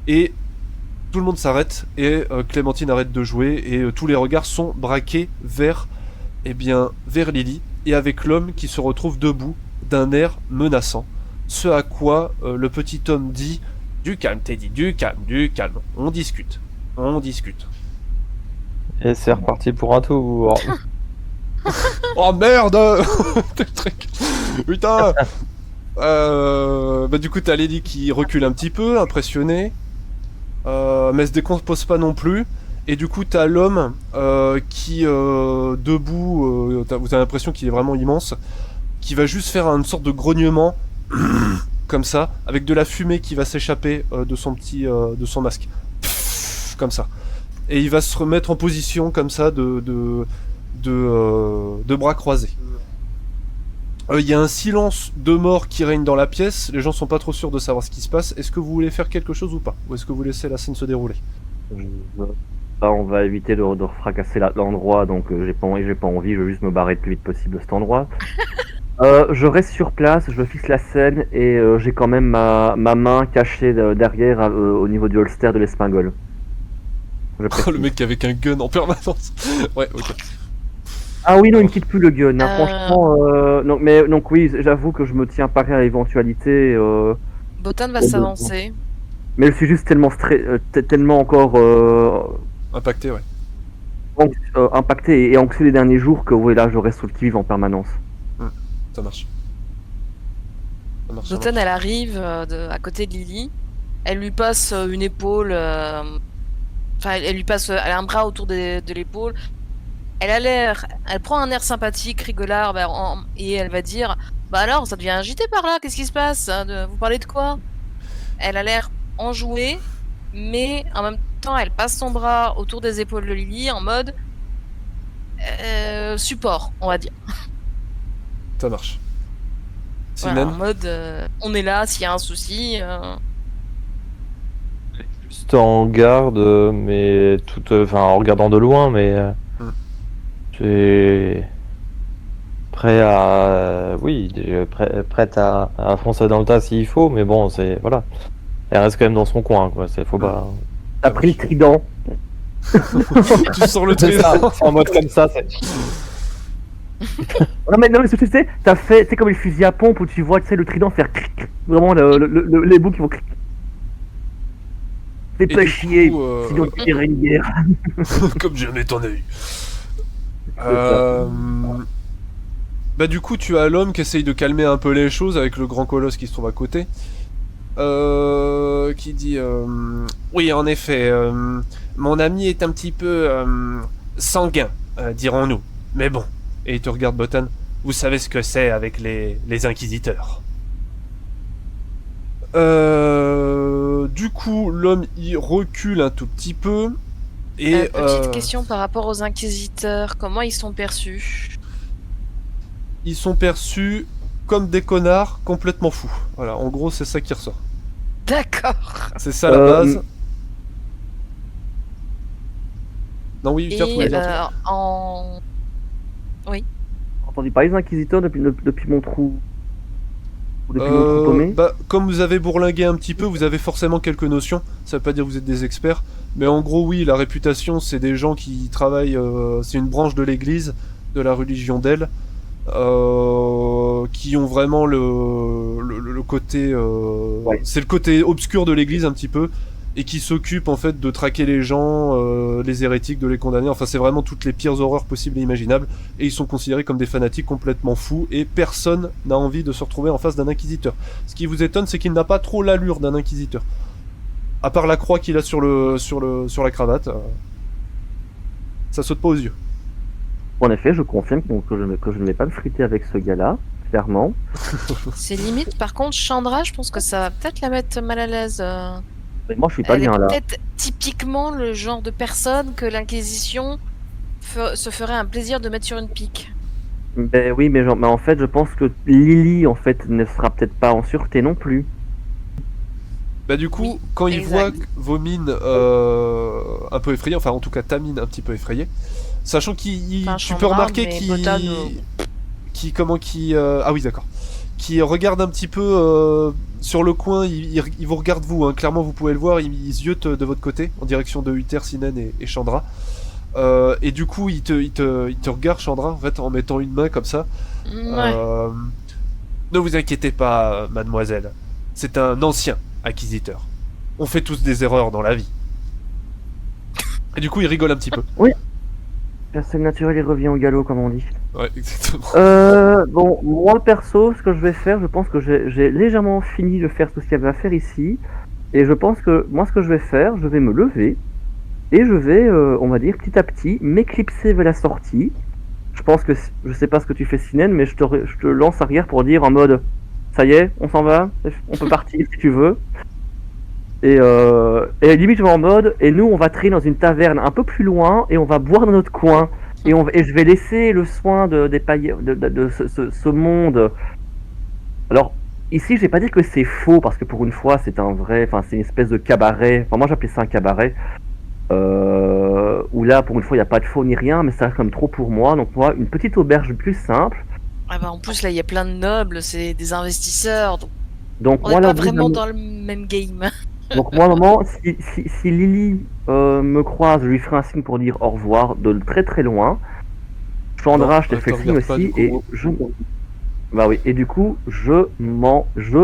Et tout le monde s'arrête et Clémentine arrête de jouer et tous les regards sont braqués vers Lily et avec l'homme qui se retrouve debout d'un air menaçant. Ce à quoi le petit homme dit « Du calme, Teddy, du calme, on discute. » Et c'est reparti pour un tour. Oh merde. Putain. Du coup t'as Lady qui recule un petit peu, impressionné, mais se décompose pas non plus. Et du coup t'as l'homme qui debout, vous avez l'impression qu'il est vraiment immense, qui va juste faire une sorte de grognement comme ça, avec de la fumée qui va s'échapper de son masque, comme ça. Et il va se remettre en position comme ça de bras croisés. Il y a un silence de mort qui règne dans la pièce, les gens sont pas trop sûrs de savoir ce qui se passe. Est-ce que vous voulez faire quelque chose ou pas? Ou est-ce que vous laissez la scène se dérouler? On va éviter de fracasser l'endroit, donc j'ai pas envie, je veux juste me barrer le plus vite possible de cet endroit. Je reste sur place, je fixe la scène et j'ai quand même ma main cachée derrière au niveau du holster de l'espingole. Le mec avec un gun en permanence. Ouais, ok. Ah oui, non, il ne quitte plus le gun. Hein. Franchement, donc oui, j'avoue que je me tiens pareil à l'éventualité. Botan va s'avancer. Mais je suis juste tellement tellement encore. Impacté, ouais. impacté et anxieux les derniers jours que ouais, là je reste sur le qui-vive en permanence. Ça marche. Ça marche. Zoten, elle arrive à côté de Lily. Elle lui passe une épaule. Enfin, elle a un bras autour de l'épaule. Elle prend un air sympathique, rigolard, et elle va dire, bah alors, ça devient agité par là. Qu'est-ce qui se passe? Vous parlez de quoi? Elle a l'air enjouée, mais en même temps, elle passe son bras autour des épaules de Lily en mode support, on va dire. Ça marche. Voilà, Sinan, en mode on est là s'il y a un souci. Juste en garde, mais enfin en regardant de loin, mais j'ai prêt à, oui, prête à foncer dans le tas s'il faut, mais bon, voilà. Elle reste quand même dans son coin, quoi. Faut pas. T'as pris le trident. tu sors le C'est ça, trident. en mode comme ça. Non mais ce que tu sais, t'as fait, tu sais comme les fusils à pompe où tu vois, tu sais, le trident faire cric, cric, vraiment les bouts qui vont cric. Fais Et pas du chier, coup, sinon tu dirais une guerre. comme jamais t'en as eu. ça. Bah du coup tu as l'homme qui essaye de calmer un peu les choses avec le grand colosse qui se trouve à côté. Qui dit oui en effet mon ami est un petit peu sanguin dirons-nous, mais bon. Et il te regarde Botan. Vous savez ce que c'est avec les inquisiteurs. Du coup l'homme il recule un tout petit peu. Et Petite question par rapport aux inquisiteurs, comment ils sont perçus? ils sont perçus comme des connards complètement fous. Voilà, en gros, c'est ça qui ressort. D'accord. C'est ça la base. Non, oui, Pierre, tu voulais Et dire un truc. Oui. J'ai entendu parler des inquisiteurs depuis mon trou. Depuis mon trou paumé. Bah, comme vous avez bourlingué un petit peu, vous avez forcément quelques notions. Ça veut pas dire que vous êtes des experts. Mais en gros, oui, la réputation, c'est des gens qui travaillent... c'est une branche de l'église, de la religion d'elle. Qui ont vraiment le côté... Ouais. C'est le côté obscur de l'église un petit peu. Et qui s'occupent en fait de traquer les gens, les hérétiques, de les condamner. Enfin, c'est vraiment toutes les pires horreurs possibles et imaginables. Et ils sont considérés comme des fanatiques complètement fous. Et personne n'a envie de se retrouver en face d'un inquisiteur. Ce qui vous étonne, c'est qu'il n'a pas trop l'allure d'un inquisiteur. À part la croix qu'il a sur la cravate. Ça saute pas aux yeux. En effet, je confirme que je ne vais pas me friter avec ce gars-là, clairement. C'est limite. Par contre, Chandra, je pense que ça va peut-être la mettre mal à l'aise. Mais moi, je suis pas Elle bien est là. peut-être typiquement le genre de personne que l'Inquisition se ferait un plaisir de mettre sur une pique. Ben oui, mais en fait, je pense que Lily, en fait, ne sera peut-être pas en sûreté non plus. Bah du coup, Oui, quand il exact. voit vos mines un peu effrayées, enfin en tout cas ta mine un petit peu effrayée, sachant Enfin, tu peux Chandra, remarquer mais Botan, ah oui d'accord, qui regarde un petit peu sur le coin, il vous regarde vous, hein, clairement vous pouvez le voir, il ziote de votre côté en direction de Uther, Sinen et Chandra. Et du coup il te regarde Chandra en fait en mettant une main comme ça. Ouais. Ne vous inquiétez pas mademoiselle, c'est un ancien inquisiteur. On fait tous des erreurs dans la vie. Et du coup il rigole un petit peu. Personne naturel, il revient au galop, comme on dit. Ouais exactement. Bon, moi perso, ce que je vais faire, je pense que j'ai légèrement fini de faire tout ce qu'il y avait à faire ici. Et je pense que moi, ce que je vais faire, je vais me lever. Et je vais, on va dire, petit à petit, m'éclipser vers la sortie. Je pense que, je sais pas ce que tu fais, Sinen, mais je te lance arrière pour dire en mode, ça y est, on s'en va, on peut partir si tu veux. Et limite, je vais en mode, et nous, on va traîner dans une taverne un peu plus loin, et on va boire dans notre coin. Et je vais laisser le soin de ce monde. Alors, ici, je vais pas dire que c'est faux, parce que pour une fois, c'est c'est une espèce de cabaret. Enfin, moi, j'appelais ça un cabaret. Où là, pour une fois, il n'y a pas de faux ni rien, mais ça reste comme trop pour moi. Donc, moi, une petite auberge plus simple. Ah bah en plus là il y a plein de nobles, c'est des investisseurs, donc Donc, on moi, n'est pas là, vraiment dans le même game. Donc moi, maman, si Lily me croise, je lui ferai un signe pour dire au revoir de très très loin. Chandra, Non, je te elle fais te signe regarde pas, aussi, du coup. et bah oui, et du coup, je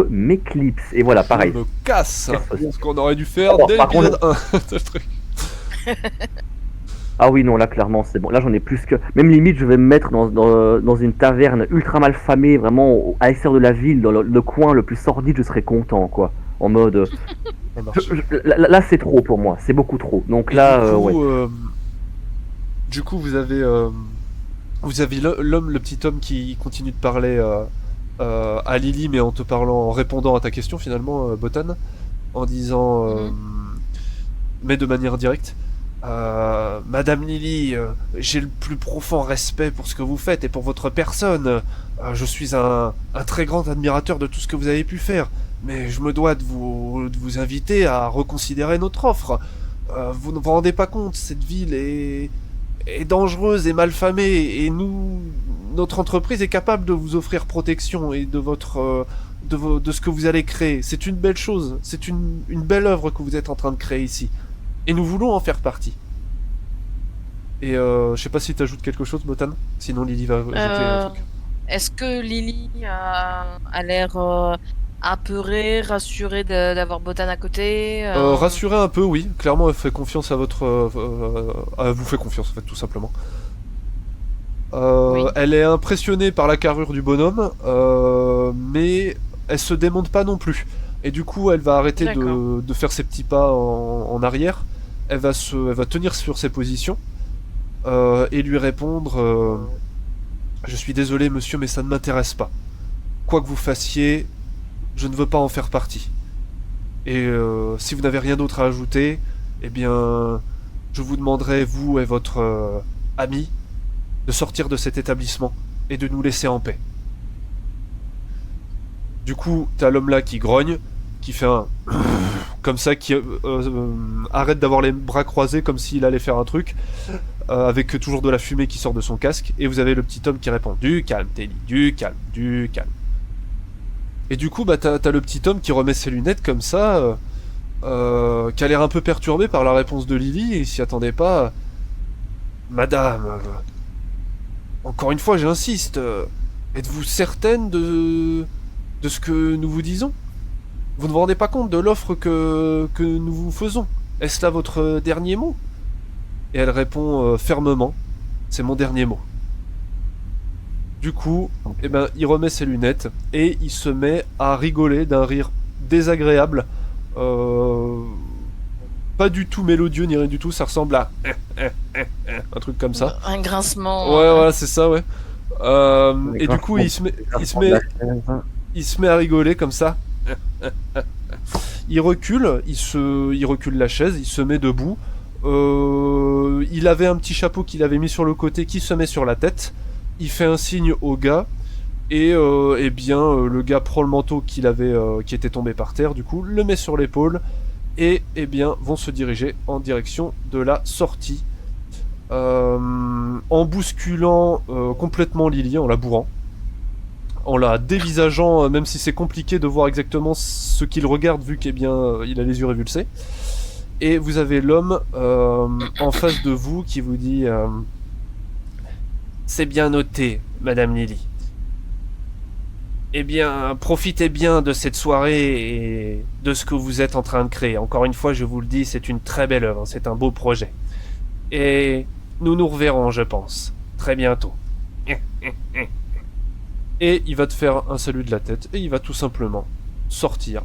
m'éclipse. Et voilà, pareil. Je me casse. Yes. Ce qu'on aurait dû faire Alors, dès par l'épisode 1. C'est le truc. Ah oui, non, là, clairement, c'est bon. Là, j'en ai plus que... Même limite, je vais me mettre dans une taverne ultra mal famée, vraiment à l'extérieur de la ville, dans le coin le plus sordide, je serais content, quoi. En mode... Ça marche. Là, c'est trop pour moi, c'est beaucoup trop. Donc Et là, du coup, ouais. du coup, vous avez l'homme, le petit homme qui continue de parler à Lily, mais en répondant à ta question finalement, Botan, en disant, mais de manière directe, Madame Lily, j'ai le plus profond respect pour ce que vous faites et pour votre personne. Je suis un très grand admirateur de tout ce que vous avez pu faire, mais je me dois de vous inviter à reconsidérer notre offre. Vous ne vous rendez pas compte, cette ville est dangereuse et malfamée, et notre entreprise est capable de vous offrir protection et de ce que vous allez créer. C'est une belle chose, c'est une belle œuvre que vous êtes en train de créer ici. Et nous voulons en faire partie. Et je sais pas si t'ajoutes quelque chose, Botan. Sinon Lily va ajouter un truc. Est-ce que Lily a l'air apeurée, rassurée d'avoir Botan à côté Rassurez un peu, oui. Clairement, elle fait confiance à votre... elle vous fait confiance, en fait, tout simplement. Oui. Elle est impressionnée par la carrure du bonhomme, mais elle se démonte pas non plus. Et du coup, elle va arrêter D'accord. de faire ses petits pas en arrière. Elle va tenir sur ses positions et lui répondre je suis désolé, monsieur, mais ça ne m'intéresse pas. Quoi que vous fassiez, je ne veux pas en faire partie. Et si vous n'avez rien d'autre à ajouter, eh bien, je vous demanderai, vous et votre ami, de sortir de cet établissement et de nous laisser en paix. Du coup, t'as l'homme là qui grogne, qui fait un... comme ça, qui arrête d'avoir les bras croisés comme s'il allait faire un truc, avec toujours de la fumée qui sort de son casque, et vous avez le petit homme qui répond « Du calme, Telly, du calme, du calme ». Et du coup, bah, t'as le petit homme qui remet ses lunettes comme ça, qui a l'air un peu perturbé par la réponse de Lily, et il s'y attendait pas. Madame, encore une fois, j'insiste, êtes-vous certaine de ce que nous vous disons? Vous ne vous rendez pas compte de l'offre que nous vous faisons? Est-ce là votre dernier mot? Et elle répond fermement, c'est mon dernier mot. Du coup, eh ben, il remet ses lunettes et il se met à rigoler d'un rire désagréable. Pas du tout mélodieux ni rien du tout, ça ressemble à un truc comme ça. Un grincement. Ouais, voilà, c'est ça, ouais. Et du coup, il se met à rigoler comme ça. Il recule, il recule la chaise, il se met debout. Il avait un petit chapeau qu'il avait mis sur le côté qui se met sur la tête. Il fait un signe au gars et eh bien le gars prend le manteau qu'il avait qui était tombé par terre, du coup le met sur l'épaule et eh bien vont se diriger en direction de la sortie en bousculant complètement Lily, en la bourrant, en la dévisageant, même si c'est compliqué de voir exactement ce qu'il regarde vu qu'il il a les yeux révulsés. Et vous avez l'homme en face de vous qui vous dit c'est bien noté, Madame Lily. Eh bien, profitez bien de cette soirée et de ce que vous êtes en train de créer. Encore une fois, je vous le dis, c'est une très belle œuvre, c'est un beau projet. Et nous nous reverrons, je pense, très bientôt. Et il va te faire un salut de la tête et il va tout simplement sortir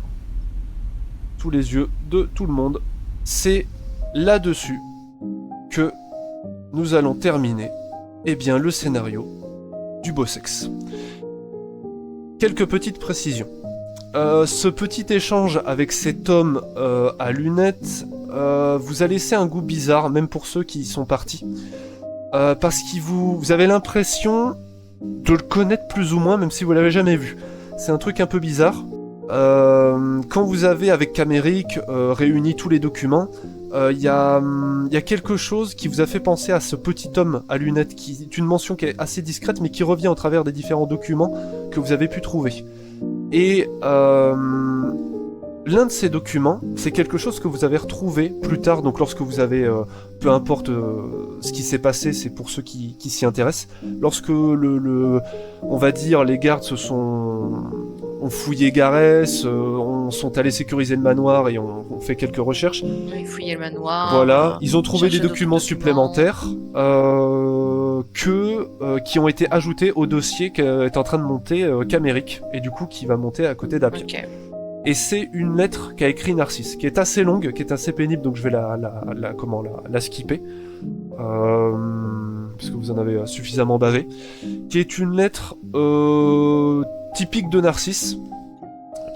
sous les yeux de tout le monde. C'est là-dessus que nous allons terminer le scénario du beau sexe. Quelques petites précisions. Ce petit échange avec cet homme à lunettes vous a laissé un goût bizarre, même pour ceux qui y sont partis. Parce que vous avez l'impression de le connaître plus ou moins, même si vous l'avez jamais vu. C'est un truc un peu bizarre. Quand vous avez avec Caméric réuni tous les documents, il y a quelque chose qui vous a fait penser à ce petit homme à lunettes, qui est une mention qui est assez discrète, mais qui revient au travers des différents documents que vous avez pu trouver. Et l'un de ces documents, c'est quelque chose que vous avez retrouvé plus tard, donc lorsque vous avez, peu importe ce qui s'est passé, c'est pour ceux qui s'y intéressent, lorsque on va dire, les gardes ont fouillé Garès, sont allés sécuriser le manoir et ont fait quelques recherches. Ils fouillaient le manoir. Voilà, ils ont trouvé des cherché documents d'autres supplémentaires qui ont été ajoutés au dossier qu'est en train de monter Caméric, et du coup qui va monter à côté d'Apia. Ok. Et c'est une lettre qu'a écrit Narcisse, qui est assez longue, qui est assez pénible, donc je vais la skipper. Parce que vous en avez suffisamment bavé. Qui est une lettre typique de Narcisse,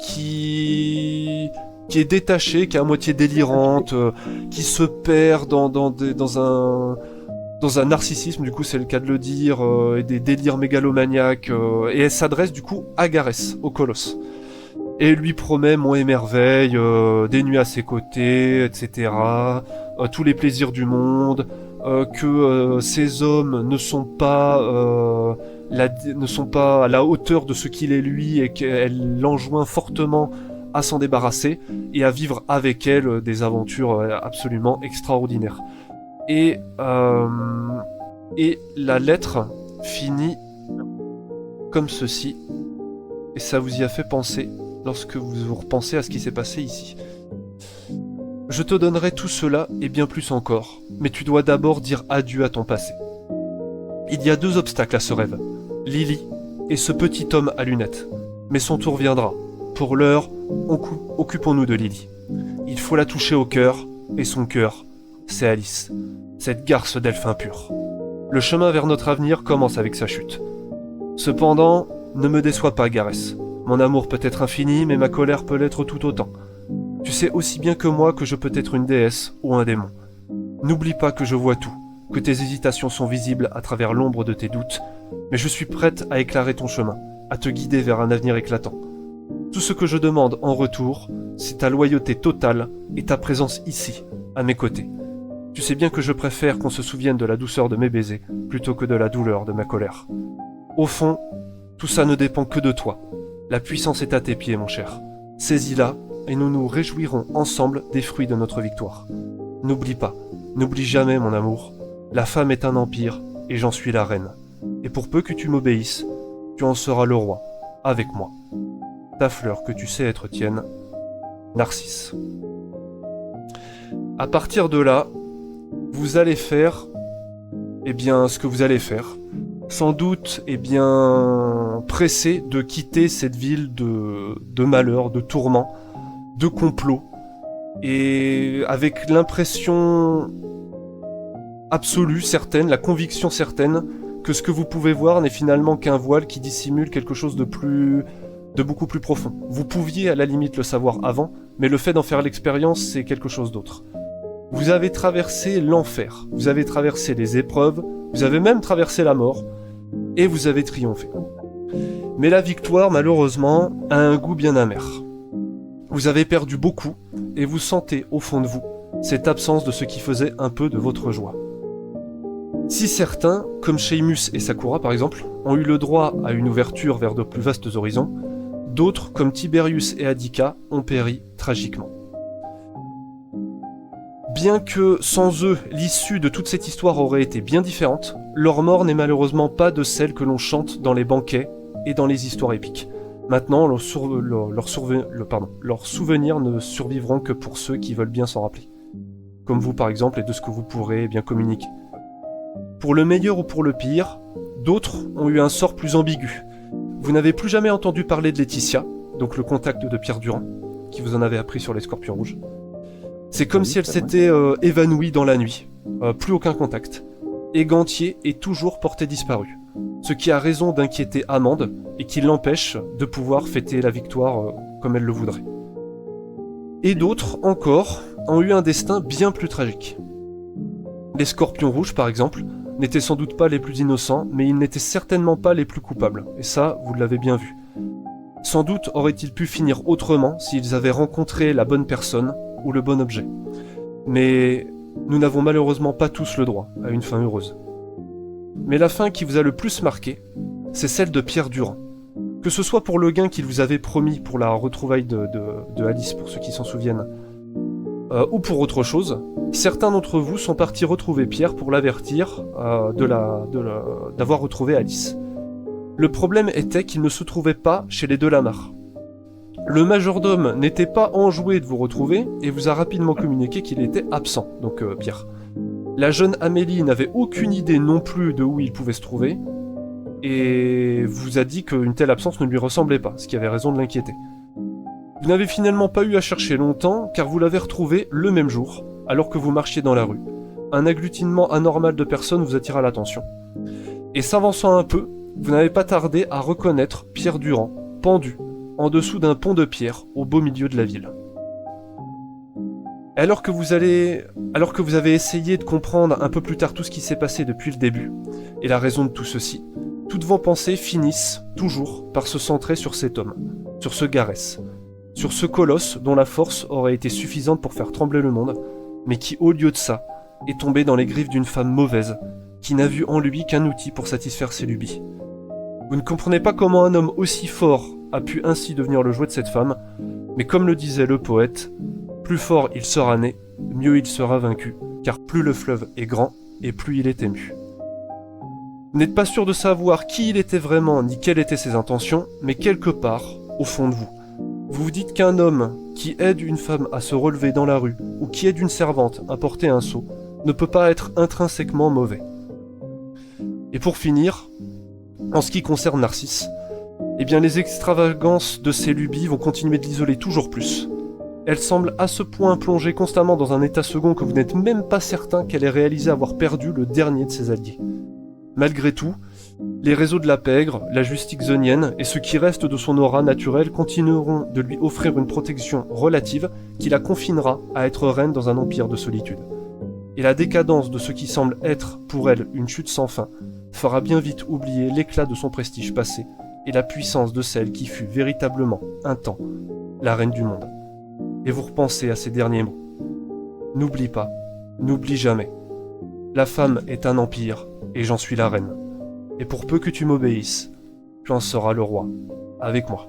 qui est détachée, qui est à moitié délirante, qui se perd dans un narcissisme, du coup c'est le cas de le dire, et des délires mégalomaniaques, et elle s'adresse du coup à Garès, au colosse. Et lui promet monts et merveilles, des nuits à ses côtés, etc., tous les plaisirs du monde, que ces hommes ne sont pas à la hauteur de ce qu'il est lui, et qu'elle l'enjoint fortement à s'en débarrasser et à vivre avec elle des aventures absolument extraordinaires. Et la lettre finit comme ceci, et ça vous y a fait penser lorsque vous repensez à ce qui s'est passé ici. Je te donnerai tout cela et bien plus encore, mais tu dois d'abord dire adieu à ton passé. Il y a 2 obstacles à ce rêve, Lily et ce petit homme à lunettes. Mais son tour viendra. Pour l'heure, occupons-nous de Lily. Il faut la toucher au cœur, et son cœur, c'est Alice, cette garce d'elfe impur. Le chemin vers notre avenir commence avec sa chute. Cependant, ne me déçois pas, Garès. Mon amour peut être infini, mais ma colère peut l'être tout autant. Tu sais aussi bien que moi que je peux être une déesse ou un démon. N'oublie pas que je vois tout, que tes hésitations sont visibles à travers l'ombre de tes doutes, mais je suis prête à éclairer ton chemin, à te guider vers un avenir éclatant. Tout ce que je demande en retour, c'est ta loyauté totale et ta présence ici, à mes côtés. Tu sais bien que je préfère qu'on se souvienne de la douceur de mes baisers, plutôt que de la douleur de ma colère. Au fond, tout ça ne dépend que de toi. La puissance est à tes pieds, mon cher. Saisis-la, et nous nous réjouirons ensemble des fruits de notre victoire. N'oublie pas, n'oublie jamais, mon amour, la femme est un empire, et j'en suis la reine. Et pour peu que tu m'obéisses, tu en seras le roi, avec moi. Ta fleur que tu sais être tienne, Narcisse. À partir de là, vous allez faire, ce que vous allez faire. Sans doute, pressé de quitter cette ville de malheur, de tourment, de complot, et avec l'impression absolue, certaine, la conviction certaine, que ce que vous pouvez voir n'est finalement qu'un voile qui dissimule quelque chose de beaucoup plus profond. Vous pouviez à la limite le savoir avant, mais le fait d'en faire l'expérience, c'est quelque chose d'autre. Vous avez traversé l'enfer, vous avez traversé les épreuves, vous avez même traversé la mort, et vous avez triomphé. Mais la victoire, malheureusement, a un goût bien amer. Vous avez perdu beaucoup, et vous sentez au fond de vous cette absence de ce qui faisait un peu de votre joie. Si certains, comme Sheamus et Sakura par exemple, ont eu le droit à une ouverture vers de plus vastes horizons, d'autres, comme Tiberius et Adika, ont péri tragiquement. Bien que, sans eux, l'issue de toute cette histoire aurait été bien différente, leur mort n'est malheureusement pas de celle que l'on chante dans les banquets et dans les histoires épiques. Maintenant, leurs souvenirs ne survivront que pour ceux qui veulent bien s'en rappeler. Comme vous par exemple, et de ce que vous pourrez bien communiquer. Pour le meilleur ou pour le pire, d'autres ont eu un sort plus ambigu. Vous n'avez plus jamais entendu parler de Laetitia, donc le contact de Pierre Durand, qui vous en avait appris sur les Scorpions Rouges. C'est comme si elle s'était évanouie dans la nuit, plus aucun contact. Et Gantier est toujours porté disparu, ce qui a raison d'inquiéter Amande et qui l'empêche de pouvoir fêter la victoire comme elle le voudrait. Et d'autres, encore, ont eu un destin bien plus tragique. Les Scorpions Rouges, par exemple, n'étaient sans doute pas les plus innocents, mais ils n'étaient certainement pas les plus coupables, et ça, vous l'avez bien vu. Sans doute auraient-ils pu finir autrement s'ils avaient rencontré la bonne personne ou le bon objet. Mais nous n'avons malheureusement pas tous le droit à une fin heureuse. Mais la fin qui vous a le plus marqué, c'est celle de Pierre Durand, Que ce soit pour le gain qu'il vous avait promis pour la retrouvaille de Alice, pour ceux qui s'en souviennent, ou pour autre chose, certains d'entre vous sont partis retrouver Pierre pour l'avertir d'avoir retrouvé Alice. Le problème était qu'il ne se trouvait pas chez les Delamarre. Le majordome n'était pas enjoué de vous retrouver et vous a rapidement communiqué qu'il était absent, donc Pierre. La jeune Amélie n'avait aucune idée non plus de où il pouvait se trouver, et vous a dit qu'une telle absence ne lui ressemblait pas, ce qui avait raison de l'inquiéter. Vous n'avez finalement pas eu à chercher longtemps, car vous l'avez retrouvé le même jour, alors que vous marchiez dans la rue. Un agglutinement anormal de personnes vous attira l'attention. Et s'avançant un peu, vous n'avez pas tardé à reconnaître Pierre Durand, pendu, en dessous d'un pont de pierre, au beau milieu de la ville. Et alors que vous avez essayé de comprendre un peu plus tard tout ce qui s'est passé depuis le début, et la raison de tout ceci, toutes vos pensées finissent, toujours, par se centrer sur cet homme, sur ce Garès, sur ce colosse dont la force aurait été suffisante pour faire trembler le monde, mais qui, au lieu de ça, est tombé dans les griffes d'une femme mauvaise, qui n'a vu en lui qu'un outil pour satisfaire ses lubies. Vous ne comprenez pas comment un homme aussi fort a pu ainsi devenir le jouet de cette femme, mais comme le disait le poète, plus fort il sera né, mieux il sera vaincu, car plus le fleuve est grand, et plus il est ému. Vous n'êtes pas sûr de savoir qui il était vraiment, ni quelles étaient ses intentions, mais quelque part, au fond de vous, vous vous dites qu'un homme qui aide une femme à se relever dans la rue, ou qui aide une servante à porter un seau, ne peut pas être intrinsèquement mauvais. Et pour finir, en ce qui concerne Narcisse, eh bien les extravagances de ses lubies vont continuer de l'isoler toujours plus. Elle semble à ce point plongée constamment dans un état second que vous n'êtes même pas certain qu'elle ait réalisé avoir perdu le dernier de ses alliés. Malgré tout, les réseaux de la pègre, la justice xonienne et ce qui reste de son aura naturelle continueront de lui offrir une protection relative qui la confinera à être reine dans un empire de solitude. Et la décadence de ce qui semble être pour elle une chute sans fin fera bien vite oublier l'éclat de son prestige passé et la puissance de celle qui fut véritablement, un temps, la reine du monde. Et vous repensez à ces derniers mots. N'oublie pas, n'oublie jamais. La femme est un empire, et j'en suis la reine. Et pour peu que tu m'obéisses, tu en seras le roi, avec moi.